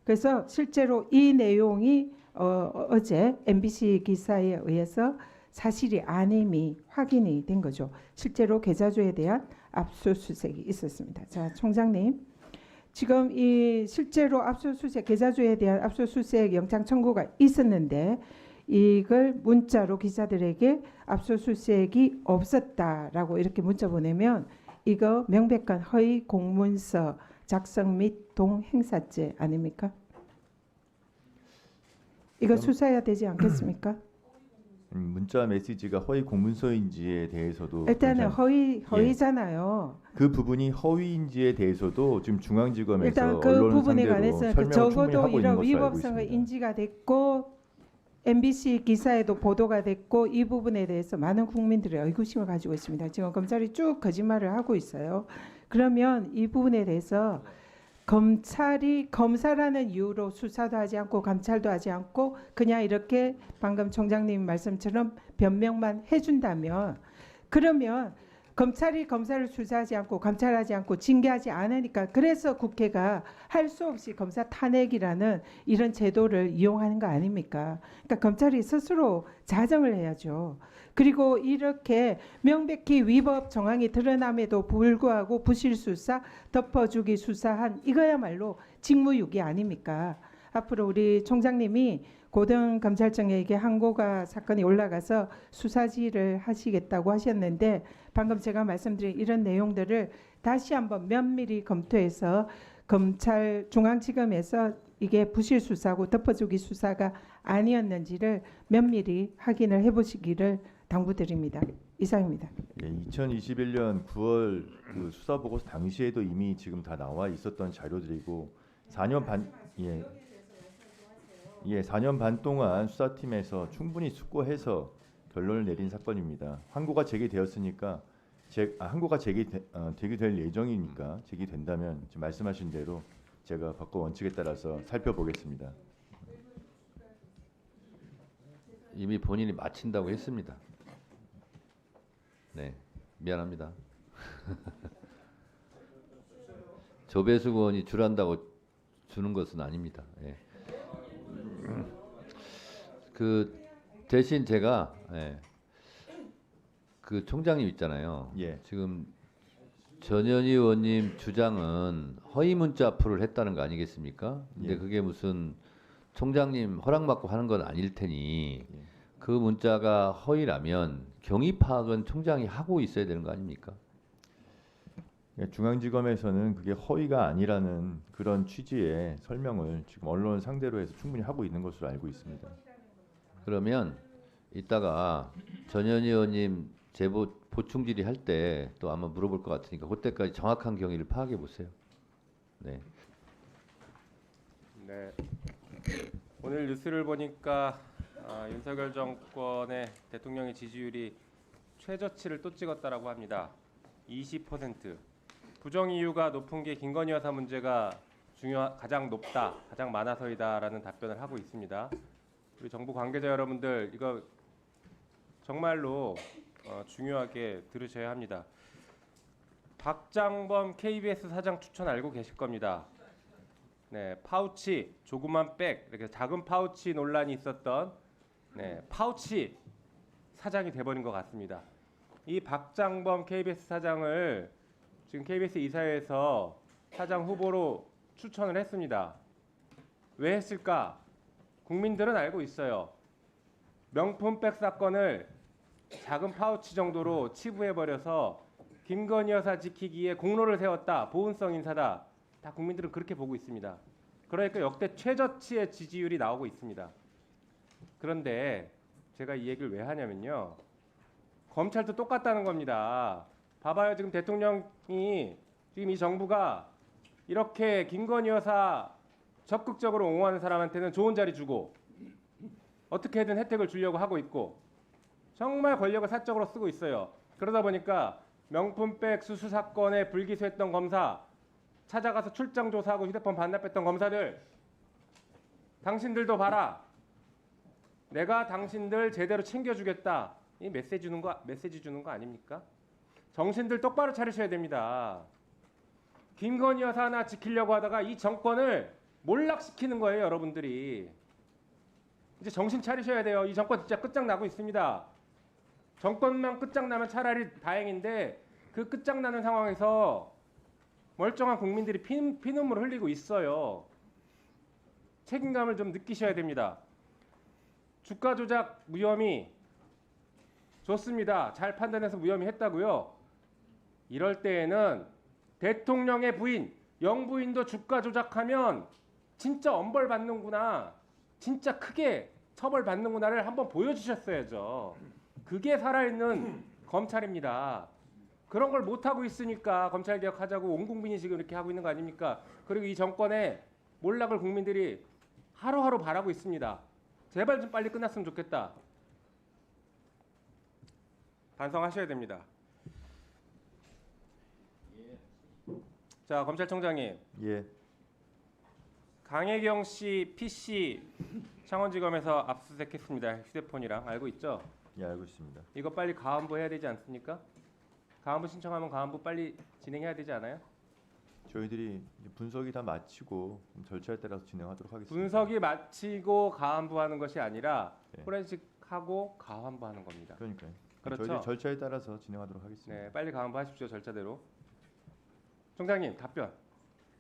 그래서 실제로 이 내용이 어제 MBC 기사에 의해서 사실이 아님이 확인이 된 거죠. 실제로 계좌주에 대한 압수수색이 있었습니다. 자, 총장님. 지금 이 실제로 압수수색 계좌주에 대한 압수수색 영장 청구가 있었는데 이걸 문자로 기자들에게 압수수색이 없었다라고 이렇게 문자 보내면 이거 명백한 허위 공문서 작성 및 동행사죄 아닙니까? 이거 수사해야 되지 않겠습니까? 문자 메시지가 허위 공문서인지에 대해서도 일단은 굉장히- 허위잖아요. 그 부분이 허위인지에 대해서도 지금 중앙지검에서 일단 그 언론 부분에 상대로 관해서 설명을 충분히 적어도 하고 있는 이런 것으로 알고 위법성을 있습니다. 인지가 됐고 MBC 기사에도 보도가 됐고 이 부분에 대해서 많은 국민들의 의구심을 가지고 있습니다. 지금 검찰이 쭉 거짓말을 하고 있어요. 그러면 이 부분에 대해서 검찰이 검사라는 이유로 수사도 하지 않고 감찰도 하지 않고 그냥 이렇게 방금 총장님 말씀처럼 변명만 해준다면 그러면 검찰이 검사를 수사하지 않고 감찰하지 않고 징계하지 않으니까 그래서 국회가 할 수 없이 검사 탄핵이라는 이런 제도를 이용하는 거 아닙니까? 그러니까 검찰이 스스로 자정을 해야죠. 그리고 이렇게 명백히 위법 정황이 드러남에도 불구하고 부실 수사, 덮어주기 수사한 이거야말로 직무유기 아닙니까? 앞으로 우리 총장님이 고등검찰청에게 항고가 사건이 올라가서 수사지를 하시겠다고 하셨는데 방금 제가 말씀드린 이런 내용들을 다시 한번 면밀히 검토해서 검찰 중앙지검에서 이게 부실 수사고 덮어주기 수사가 아니었는지를 면밀히 확인을 해보시기를 당부드립니다. 이상입니다. 예, 2021년 9월 그 수사 보고서 당시에도 이미 지금 다 나와 있었던 자료들이고 4년 반 4년 반 동안 수사팀에서 충분히 숙고해서 결론을 내린 사건입니다. 항고가 제기되었으니까 항고가 되게 될 예정이니까 제기된다면 지금 말씀하신 대로 제가 법과 원칙에 따라서 살펴보겠습니다. 이미 본인이 마친다고 했습니다. 네, 미안합니다. 조배수 의원이 주란다고 주는 것은 아닙니다. 예. 그 대신 제가 그 총장님 있잖아요. 예. 지금 전현희 의원님 주장은 허위 문자 풀을 했다는 거 아니겠습니까? 근데 예. 그게 무슨 총장님 허락받고 하는 건 아닐 테니 예. 그 문자가 허위라면 경위 파악은 총장이 하고 있어야 되는 거 아닙니까? 중앙지검에서는 그게 허위가 아니라는 그런 취지의 설명을 지금 언론 상대로 해서 충분히 하고 있는 것으로 알고 있습니다. 그러면 이따가 전현희 의원님 제보 보충 질의할 때 또 아마 물어볼 것 같으니까 그때까지 정확한 경위를 파악해 보세요. 네. 네. 오늘 뉴스를 보니까 윤석열 정권의 대통령의 지지율이 최저치를 또 찍었다라고 합니다. 20%. 부정 이유가 높은 게 김건희 여사 문제가 가장 높다, 가장 많아서이다라는 답변을 하고 있습니다. 우리 정부 관계자 여러분들 이거 정말로 중요하게 들으셔야 합니다. 박장범 KBS 사장 추천 알고 계실 겁니다. 네, 파우치, 조그만 백, 이렇게 작은 파우치 논란이 있었던 파우치 사장이 돼버린 것 같습니다. 이 박장범 KBS 사장을 지금 KBS 이사회에서 사장 후보로 추천을 했습니다. 왜 했을까? 국민들은 알고 있어요. 명품백 사건을 작은 파우치 정도로 치부해버려서 김건희 여사 지키기에 공로를 세웠다. 보훈성 인사다. 다 국민들은 그렇게 보고 있습니다. 그러니까 역대 최저치의 지지율이 나오고 있습니다. 그런데 제가 이 얘기를 왜 하냐면요. 검찰도 똑같다는 겁니다. 봐봐요. 지금 대통령이 지금 이 정부가 이렇게 김건희 여사 적극적으로 옹호하는 사람한테는 좋은 자리 주고 어떻게든 혜택을 주려고 하고 있고 정말 권력을 사적으로 쓰고 있어요. 그러다 보니까 명품백 수수 사건에 불기소했던 검사 찾아가서 출장 조사하고 휴대폰 반납했던 검사들 당신들도 봐라. 내가 당신들 제대로 챙겨주겠다. 이 메시지 주는 거 아닙니까? 정신들 똑바로 차리셔야 됩니다. 김건희 여사 하나 지키려고 하다가 이 정권을 몰락시키는 거예요, 여러분들이. 이제 정신 차리셔야 돼요. 이 정권 진짜 끝장나고 있습니다. 정권만 끝장나면 차라리 다행인데 그 끝장나는 상황에서 멀쩡한 국민들이 피눈물을 흘리고 있어요. 책임감을 좀 느끼셔야 됩니다. 주가 조작 무혐의 좋습니다. 잘 판단해서 무혐의 했다고요. 이럴 때에는 대통령의 부인, 영부인도 주가 조작하면 진짜 엄벌 받는구나, 진짜 크게 처벌 받는구나를 한번 보여주셨어야죠. 그게 살아있는 검찰입니다. 그런 걸 못하고 있으니까 검찰개혁하자고 온 국민이 지금 이렇게 하고 있는 거 아닙니까? 그리고 이 정권의 몰락을 국민들이 하루하루 바라고 있습니다. 제발 좀 빨리 끝났으면 좋겠다. 반성하셔야 됩니다. 자, 검찰총장님. 예. 강혜경 씨 PC 창원지검에서 압수수색했습니다. 휴대폰이랑 알고 있죠? 예, 알고 있습니다. 이거 빨리 가안부 해야 되지 않습니까? 가안부 신청하면 가안부 빨리 진행해야 되지 않아요? 저희들이 이제 분석이 다 마치고 절차에 따라서 진행하도록 하겠습니다. 분석이 마치고 가안부하는 것이 아니라 네. 포렌식하고 가안부하는 겁니다. 그러니까요. 그렇죠? 저희들 절차에 따라서 진행하도록 하겠습니다. 네, 빨리 가안부 하십시오. 절차대로. 총장님 답변.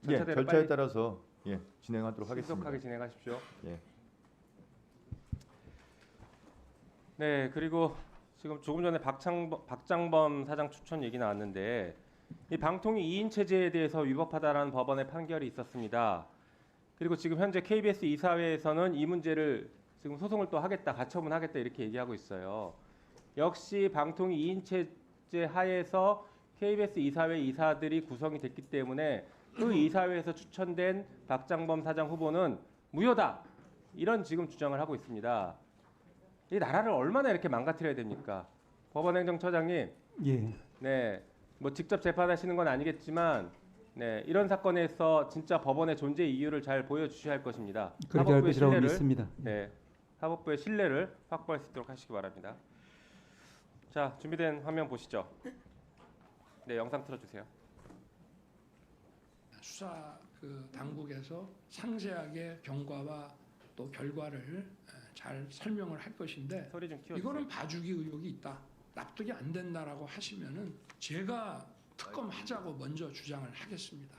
예, 절차대로 절차에 빨리 따라서 예, 진행하도록 하겠습니다. 신속하게 진행하십시오. 예. 네, 그리고 지금 조금 전에 박장범 사장 추천 얘기 나왔는데 이 방통위 2인 체제에 대해서 위법하다라는 법원의 판결이 있었습니다. 그리고 지금 현재 KBS 이사회에서는 이 문제를 지금 소송을 또 하겠다, 가처분하겠다 이렇게 얘기하고 있어요. 역시 방통위 2인 체제 하에서 KBS 이사회 이사들이 구성이 됐기 때문에 그 이사회에서 추천된 박장범 사장 후보는 무효다. 이런 지금 주장을 하고 있습니다. 이 나라를 얼마나 이렇게 망가뜨려야 됩니까? 법원행정처장님. 예. 네. 뭐 직접 재판하시는 건 아니겠지만 네, 이런 사건에서 진짜 법원의 존재 이유를 잘 보여주셔야 할 것입니다. 그렇게 할 것이라고 믿습니다. 네, 사법부의 신뢰를 확보할 수 있도록 하시기 바랍니다. 자, 준비된 화면 보시죠. 네, 영상 틀어주세요. 수사 당국에서 상세하게 경과와 또 결과를 잘 설명을 할 것인데 소리 좀 키워주세요. 이거는 봐주기 의혹이 있다. 납득이 안 된다라고 하시면은 제가 특검하자고 먼저 주장을 하겠습니다.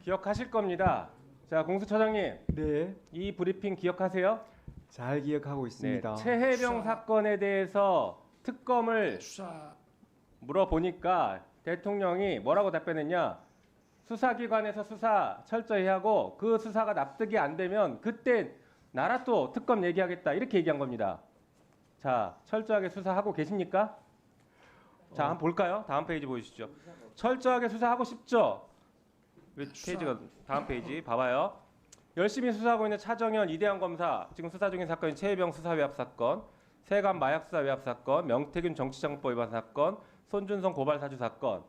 기억하실 겁니다. 자, 공수처장님. 네. 이 브리핑 기억하세요? 잘 기억하고 있습니다. 네, 최혜병 사건에 대해서 특검을 물어보니까 대통령이 뭐라고 답변했냐? 수사기관에서 수사 철저히 하고 그 수사가 납득이 안 되면 그때 나라 또 특검 얘기하겠다 이렇게 얘기한 겁니다. 자, 철저하게 수사하고 계십니까? 자, 한번 볼까요? 다음 페이지 보여주시죠. 철저하게 수사하고 싶죠? 왜 페이지가 다음 페이지 봐봐요. 열심히 수사하고 있는 차정현, 이대한 검사, 지금 수사 중인 사건인 최혜병 수사 외압 사건, 세관 마약 수사 외압 사건, 명태균 정치자금법 위반 사건, 손준성 고발 사주 사건.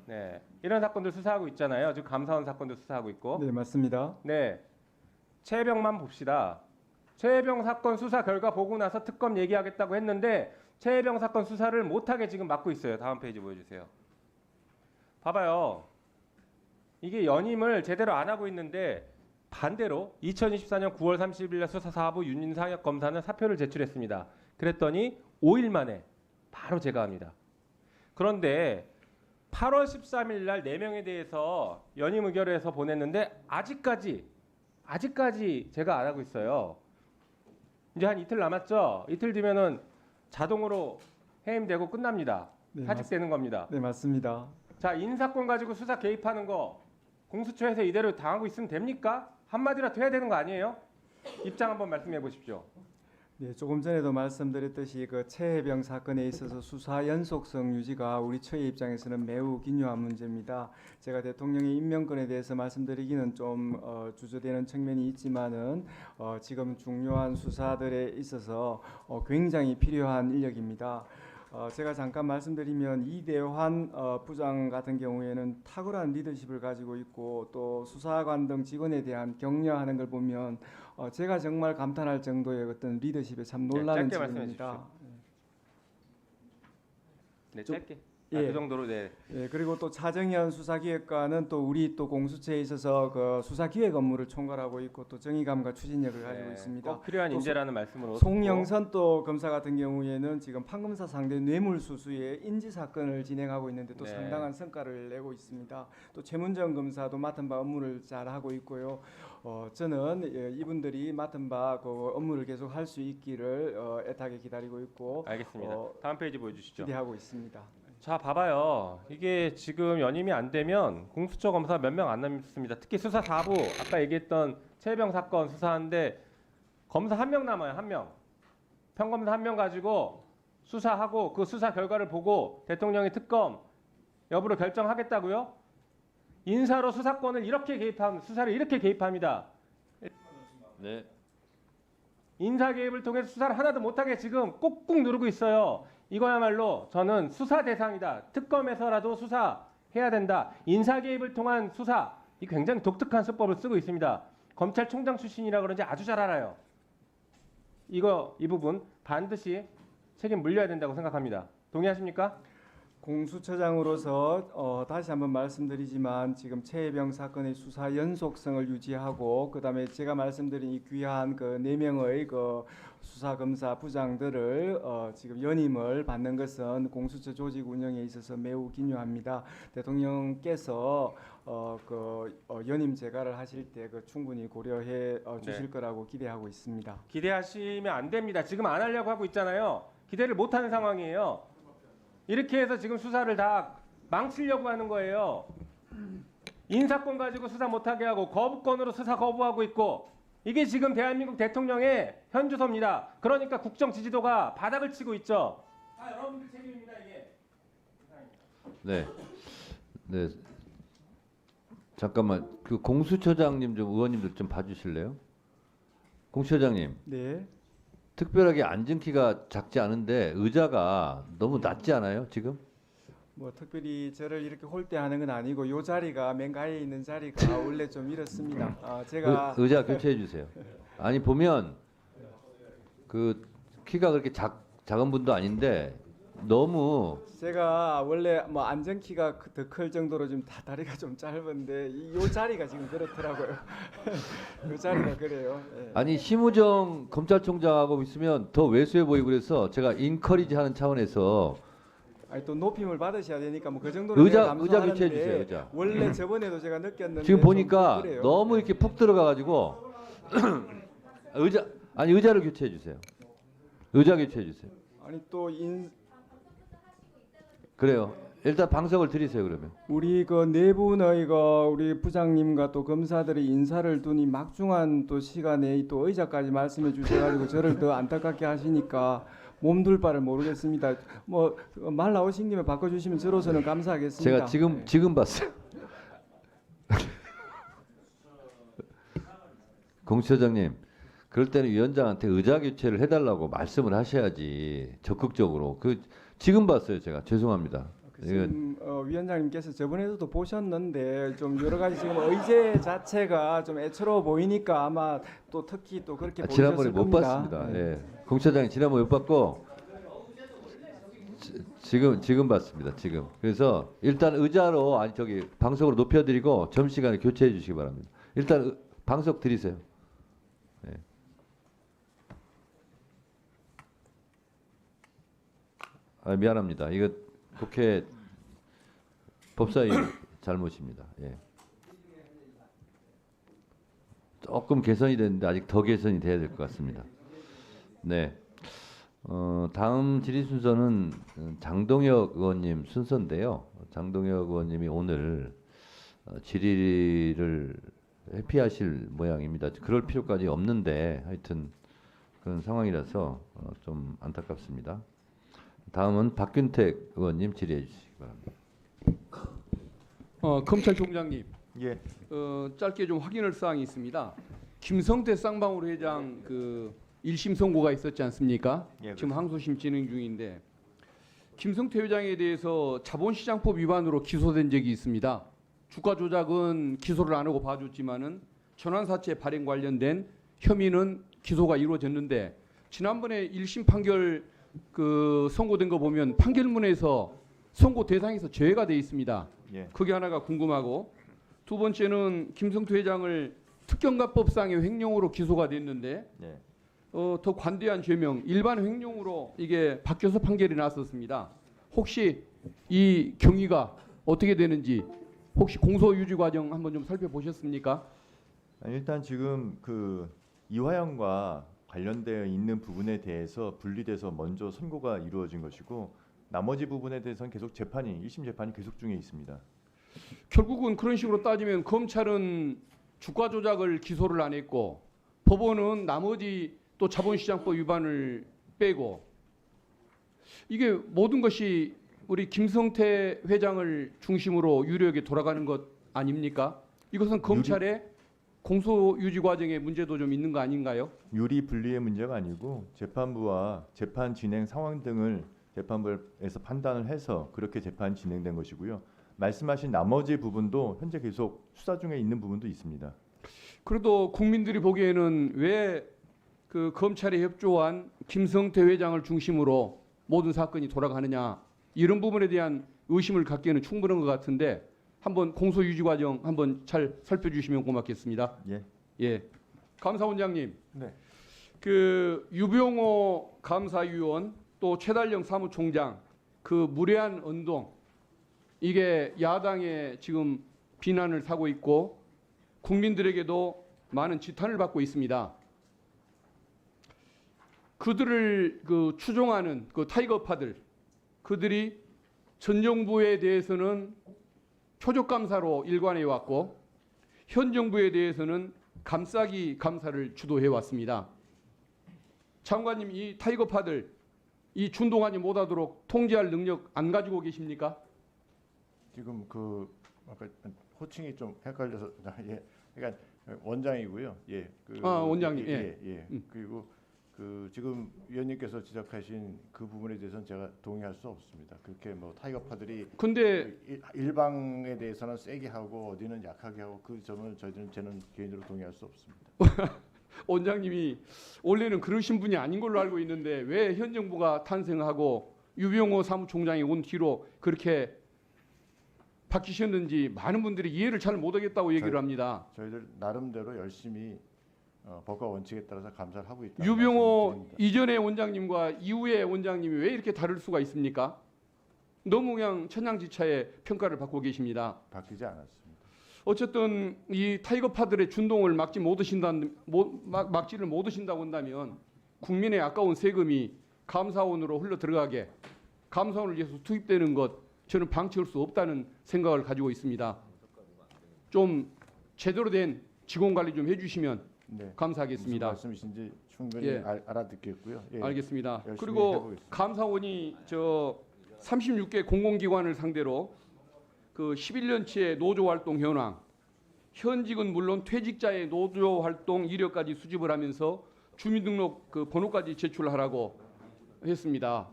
네, 이런 사건들 수사하고 있잖아요. 지금 감사원 사건도 수사하고 있고. 네, 맞습니다. 네, 최혜병만 봅시다. 최혜병 사건 수사 결과 보고 나서 특검 얘기하겠다고 했는데 최혜병 사건 수사를 못하게 지금 막고 있어요. 다음 페이지 보여주세요. 봐봐요. 이게 연임을 제대로 안 하고 있는데 반대로 2024년 9월 30일 날 수사사부 윤인상혁 검사는 사표를 제출했습니다. 그랬더니 5일 만에 바로 제거합니다. 그런데 8월 13일 날 4명에 대해서 연임 의결해서 보냈는데 아직까지 제가 안 하고 있어요. 이제 한 이틀 남았죠. 이틀 뒤면은 자동으로 해임되고 끝납니다. 네, 사직되는 겁니다. 네, 맞습니다. 자, 인사권 가지고 수사 개입하는 거 공수처에서 이대로 당하고 있으면 됩니까? 한마디라도 해야 되는 거 아니에요? 입장 한번 말씀해 보십시오. 네, 조금 전에도 말씀드렸듯이 그 최혜병 사건에 있어서 수사 연속성 유지가 우리 처의 입장에서는 매우 긴요한 문제입니다. 제가 대통령의 임명권에 대해서 말씀드리기는 좀 주저되는 측면이 있지만은 지금 중요한 수사들에 있어서 굉장히 필요한 인력입니다. 제가 잠깐 말씀드리면 이대환 부장 같은 경우에는 탁월한 리더십을 가지고 있고 또 수사관 등 직원에 대한 격려하는 걸 보면 제가 정말 감탄할 정도의 어떤 리더십에 참 놀라는 짧게 측면입니다. 네, 짧게. 그 정도로 네. 예, 그리고 또 차정현 수사기획관은 또 우리 또 공수처에 있어서 그 수사기획 업무를 총괄하고 있고 또 정의감과 추진력을 가지고 있습니다. 꼭 필요한 또 인재라는 말씀으로 송영선 또 검사 같은 경우에는 지금 판검사 상대 뇌물수수의 인지 사건을 진행하고 있는데 또 네. 상당한 성과를 내고 있습니다. 또 최문정 검사도 맡은 바 업무를 잘 하고 있고요. 저는 이분들이 맡은 바 그 업무를 계속 할 수 있기를 애타게 기다리고 있고 알겠습니다. 다음 페이지 보여주시죠. 기대하고 있습니다. 자, 봐봐요. 이게 지금 연임이 안 되면 공수처 검사 몇 명 안 남습니다. 특히 수사 4부 아까 얘기했던 최혜병 사건 수사하는데 검사 1명 남아요. 1명. 평검사 1명 가지고 수사하고 그 수사 결과를 보고 대통령이 특검 여부를 결정하겠다고요? 인사로 수사권을 이렇게 수사를 이렇게 개입합니다. 네. 인사 개입을 통해서 수사를 하나도 못하게 지금 꾹꾹 누르고 있어요. 이거야말로 저는 수사 대상이다. 특검에서라도 수사해야 된다. 인사 개입을 통한 수사, 이 굉장히 독특한 수법을 쓰고 있습니다. 검찰총장 출신이라 그런지 아주 잘 알아요. 이 부분 반드시 책임 물려야 된다고 생각합니다. 동의하십니까? 공수처장으로서 다시 한번 말씀드리지만 지금 최혜병 사건의 수사 연속성을 유지하고 그다음에 제가 말씀드린 이 귀한 그 4명의 그 수사 검사 부장들을 지금 연임을 받는 것은 공수처 조직 운영에 있어서 매우 기묘합니다. 대통령께서 연임 재가를 하실 때 그 충분히 고려해 주실 거라고 기대하고 있습니다. 기대하시면 안 됩니다. 지금 안 하려고 하고 있잖아요. 기대를 못 하는 상황이에요. 이렇게 해서 지금 수사를 다 망치려고 하는 거예요. 인사권 가지고 수사 못하게 하고 거부권으로 수사 거부하고 있고 이게 지금 대한민국 대통령의 현주소입니다. 그러니까 국정 지지도가 바닥을 치고 있죠. 다 여러분들 책임입니다 이게. 네. 네. 잠깐만 그 공수처장님 좀 의원님들 좀 봐주실래요? 공수처장님. 네. 특별하게 앉은 키가 작지 않은데 의자가 너무 낮지 않아요 지금? 뭐 특별히 저를 이렇게 홀대하는 건 아니고 요 자리가 맨 가에 있는 자리가 원래 좀 이렇습니다. 제가 의자 교체해 주세요. 아니 보면 그 키가 그렇게 작은 분도 아닌데 너무 제가 원래 뭐 안전 키가 더 클 정도로 좀 다리가 좀 짧은데 요 자리가 지금 그렇더라고요. 요 자리가 그래요. 예. 아니 심우정 검찰총장하고 있으면 더 왜소해 보이고 그래서 제가 인커리지하는 차원에서 아니 또 높임을 받으셔야 되니까 뭐 그 정도는 의자 교체해 주세요. 의자. 원래 저번에도 제가 느꼈는데 지금 보니까 그래요. 너무 이렇게 푹 들어가가지고 의자를 교체해 주세요. 의자 교체해 주세요. 아니 또 그래요. 일단 방석을 드리세요 그러면. 우리 그 네 분의 우리 부장님과 또 검사들이 인사를 두니 막중한 또 시간에 또 의자까지 말씀해 주셔가지고 저를 더 안타깝게 하시니까 몸둘 바를 모르겠습니다. 뭐 말 나오신 김에 바꿔주시면 저로서는 감사하겠습니다. 제가 지금 봤어요. 공수처장님, 그럴 때는 위원장한테 의자 교체를 해달라고 말씀을 하셔야지 적극적으로. 지금 봤어요 제가. 죄송합니다. 지금 위원장님께서 저번에도 보셨는데 좀 여러 가지 지금 의제 자체가 좀 애처로워 보이니까 아마 또 특히 또 그렇게 보셨을 지난번에 못 겁니다. 봤습니다. 네. 예. 공수처장이 지난번에 못 봤고 지금 봤습니다. 지금. 그래서 일단 의자로 방석으로 높여드리고 점심시간에 교체해 주시기 바랍니다. 일단 방석 드리세요. 네. 미안합니다. 이거 국회 법사위 잘못입니다. 예. 조금 개선이 됐는데 아직 더 개선이 돼야 될 것 같습니다. 네. 다음 질의 순서는 장동혁 의원님 순서인데요. 장동혁 의원님이 오늘 질의를 회피하실 모양입니다. 그럴 필요까지 없는데 하여튼 그런 상황이라서 좀 안타깝습니다. 다음은 박균택 의원님 질의해 주시기 바랍니다. 검찰총장님, 예. 짧게 좀 확인할 사항이 있습니다. 김성태 쌍방울 회장 그 1심 선고가 있었지 않습니까? 예, 지금 항소심 진행 중인데 김성태 회장에 대해서 자본시장법 위반으로 기소된 적이 있습니다. 주가 조작은 기소를 안 하고 봐줬지만은 전환사채 발행 관련된 혐의는 기소가 이루어졌는데 지난번에 1심 판결 그 선고된 거 보면 판결문에서 선고 대상에서 제외가 돼 있습니다. 예. 그게 하나가 궁금하고, 두 번째는 김성태 회장을 특경가법상의 횡령으로 기소가 됐는데 예. 더 관대한 죄명 일반 횡령으로 이게 바뀌어서 판결이 났었습니다. 혹시 이 경위가 어떻게 되는지 혹시 공소 유지 과정 한번 좀 살펴보셨습니까? 일단 지금 그 이화영과 관련되어 있는 부분에 대해서 분리돼서 먼저 선고가 이루어진 것이고 나머지 부분에 대해서는 계속 재판이 1심 재판이 계속 중에 있습니다. 결국은 그런 식으로 따지면 검찰은 주가 조작을 기소를 안 했고 법원은 나머지 또 자본시장법 위반을 빼고, 이게 모든 것이 우리 김성태 회장을 중심으로 유력에 돌아가는 것 아닙니까? 이것은 검찰의 공소 유지 과정에 문제도 좀 있는 거 아닌가요? 유리 분리의 문제가 아니고 재판부와 재판 진행 상황 등을 재판부에서 판단을 해서 그렇게 재판 진행된 것이고요. 말씀하신 나머지 부분도 현재 계속 수사 중에 있는 부분도 있습니다. 그래도 국민들이 보기에는 왜 그 검찰에 협조한 김성태 회장을 중심으로 모든 사건이 돌아가느냐, 이런 부분에 대한 의심을 갖기에는 충분한 것 같은데 한번 공소 유지 과정 한번 잘 살펴주시면 고맙겠습니다. 예. 예. 감사원장님. 네. 그 유병호 감사위원 또 최달령 사무총장 그 무례한 언동, 이게 야당에 지금 비난을 사고 있고 국민들에게도 많은 지탄을 받고 있습니다. 그들을 그 추종하는 그 타이거파들, 그들이 전 정부에 대해서는 표적 감사로 일관해 왔고 현 정부에 대해서는 감싸기 감사를 주도해 왔습니다. 장관님, 이 타이거파들 이 준동하지 못하도록 통제할 능력 안 가지고 계십니까? 지금 그 아까 호칭이 좀 헷갈려서 예, 그러니까 원장이고요. 예, 그 원장님. 예. 그리고 그 지금 위원님께서 지적하신 그 부분에 대해서는 제가 동의할 수 없습니다. 그렇게 뭐 타이거파들이 근데 일방에 대해서는 세게 하고 어디는 약하게 하고 그 점은 저는 개인적으로 동의할 수 없습니다. 원장님이 원래는 그러신 분이 아닌 걸로 알고 있는데 왜 현 정부가 탄생하고 유병호 사무총장이 온 뒤로 그렇게 바뀌셨는지 많은 분들이 이해를 잘 못하겠다고 얘기를 합니다. 저희들 나름대로 열심히 법과 원칙에 따라서 감사를 하고 있다. 유병호 이전의 원장님과 이후의 원장님이 왜 이렇게 다를 수가 있습니까? 너무 그냥 천양지차의 평가를 받고 계십니다. 바뀌지 않았습니다. 어쨌든 이 타이거파들의 준동을 막지를 못하신다고 한다면 국민의 아까운 세금이 감사원으로 흘러 들어가게 감사원을 위해서 투입되는 것, 저는 방치할 수 없다는 생각을 가지고 있습니다. 좀 제대로 된 직원 관리 좀 해주시면 네. 감사하겠습니다. 무슨 말씀이신지 충분히 예. 알아듣겠고요. 예. 알겠습니다. 열심히 그리고 해보겠습니다. 감사원이 저 36개 공공기관을 상대로 그 11년치의 노조 활동 현황, 현직은 물론 퇴직자의 노조 활동 이력까지 수집을 하면서 주민등록 그 번호까지 제출하라고 했습니다.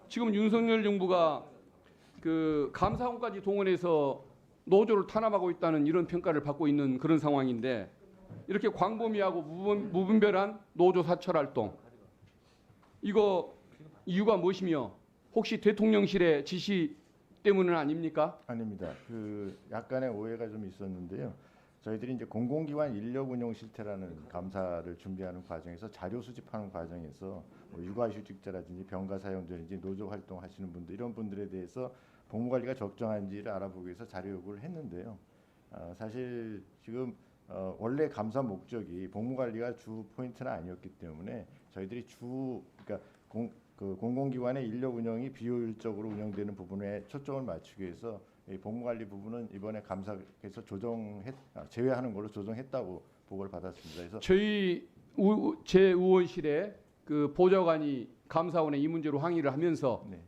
지금 윤석열 정부가 그 감사원까지 동원해서 노조를 탄압하고 있다는 이런 평가를 받고 있는 그런 상황인데, 이렇게 광범위하고 무분별한 노조 사찰 활동, 이거 이유가 무엇이며 혹시 대통령실의 지시 때문은 아닙니까? 아닙니다. 그 약간의 오해가 좀 있었는데요. 저희들이 이제 공공기관 인력 운용 실태라는 감사를 준비하는 과정에서 자료 수집하는 과정에서 뭐 육아휴직자라든지 병가 사용자든지 노조 활동하시는 분들, 이런 분들에 대해서 복무관리가 적정한지를 알아보기 위해서 자료 요구를 했는데요. 사실 지금 원래 감사 목적이 복무관리가 주 포인트는 아니었기 때문에 저희들이 그러니까 공공기관의 인력 운영이 비효율적으로 운영되는 부분에 초점을 맞추기 위해서 이 복무관리 부분은 이번에 감사에서 제외하는 걸로 조정했다고 보고를 받았습니다. 그래서 저희 제 의원실에 그 보좌관이 감사원에 이 문제로 항의를 하면서 네.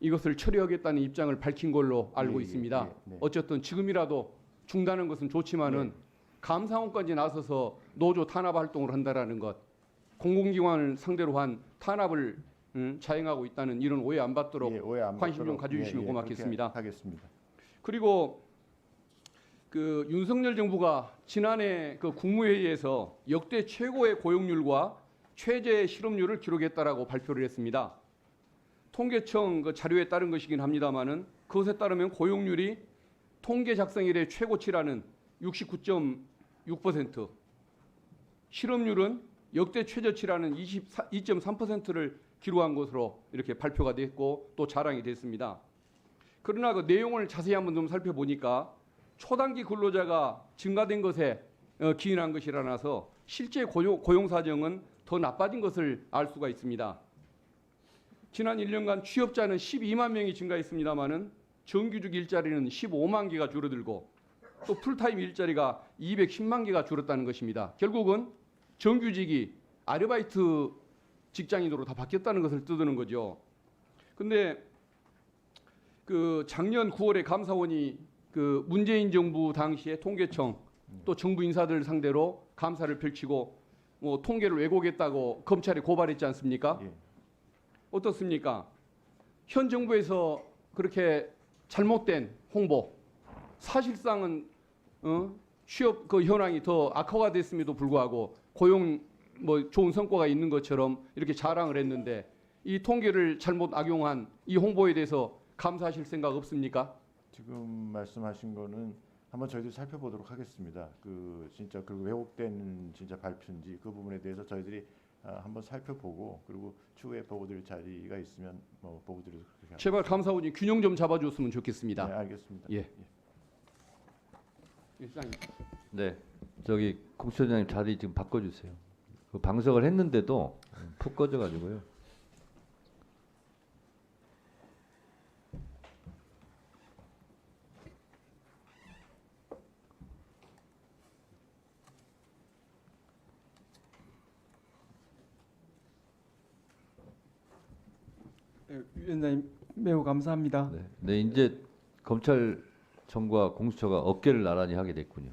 이것을 처리하겠다는 입장을 밝힌 걸로 알고 예, 있습니다. 네. 어쨌든 지금이라도 중단하는 것은 좋지만은 감사원까지 나서서 노조 탄압 활동을 한다라는 것, 공공기관을 상대로 한 탄압을 자행하고 있다는 이런 오해 안 받도록 오해 안 관심 좀 받도록, 가져주시면 고맙겠습니다. 하겠습니다. 그리고 그 윤석열 정부가 지난해 그 국무회의에서 역대 최고의 고용률과 최저 실업률을 기록했다라고 발표를 했습니다. 통계청 그 자료에 따른 것이긴 합니다만은 그것에 따르면 고용률이 통계 작성 이래 최고치라는 69.6%, 실업률은 역대 최저치라는 22.3%를 기록한 것으로 이렇게 발표가 됐고 또 자랑이 됐습니다. 그러나 그 내용을 자세히 한번 좀 살펴보니까 초단기 근로자가 증가된 것에 기인한 것이라서 실제 고용 사정은 더 나빠진 것을 알 수가 있습니다. 지난 1년간 취업자는 12만 명이 증가했습니다마는 정규직 일자리는 15만 개가 줄어들고 또 풀타임 일자리가 210만 개가 줄었다는 것입니다. 결국은 정규직이 아르바이트 직장인으로 다 바뀌었다는 것을 뜻하는 거죠. 근데 그 작년 9월에 감사원이 그 문재인 정부 당시에 통계청 또 정부 인사들 상대로 감사를 펼치고 뭐 통계를 왜곡했다고 검찰에 고발했지 않습니까? 예. 어떻습니까? 현 정부에서 그렇게 잘못된 홍보, 사실상은 취업 그 현황이 더 악화가 됐음에도 불구하고 고용 뭐 좋은 성과가 있는 것처럼 이렇게 자랑을 했는데 이 통계를 잘못 악용한 이 홍보에 대해서 감사하실 생각 없습니까? 지금 말씀하신 거는 한번 저희들이 살펴보도록 하겠습니다. 그 진짜 그 왜곡된 진짜 발표인지 그 부분에 대해서 저희들이 한번 살펴보고 그리고 추후에 보고드릴 자리가 있으면 뭐 보고드리도록 그렇게 제발 감사원이 균형 좀 잡아줬으면 좋겠습니다. 네, 알겠습니다. 예. 일상이. 네, 저기 공수처장님 자리 지금 바꿔주세요. 그 방석을 했는데도 푹 꺼져가지고요. 위원장님 매우 감사합니다. 네, 이제 검찰청과 공수처가 어깨를 나란히 하게 됐군요.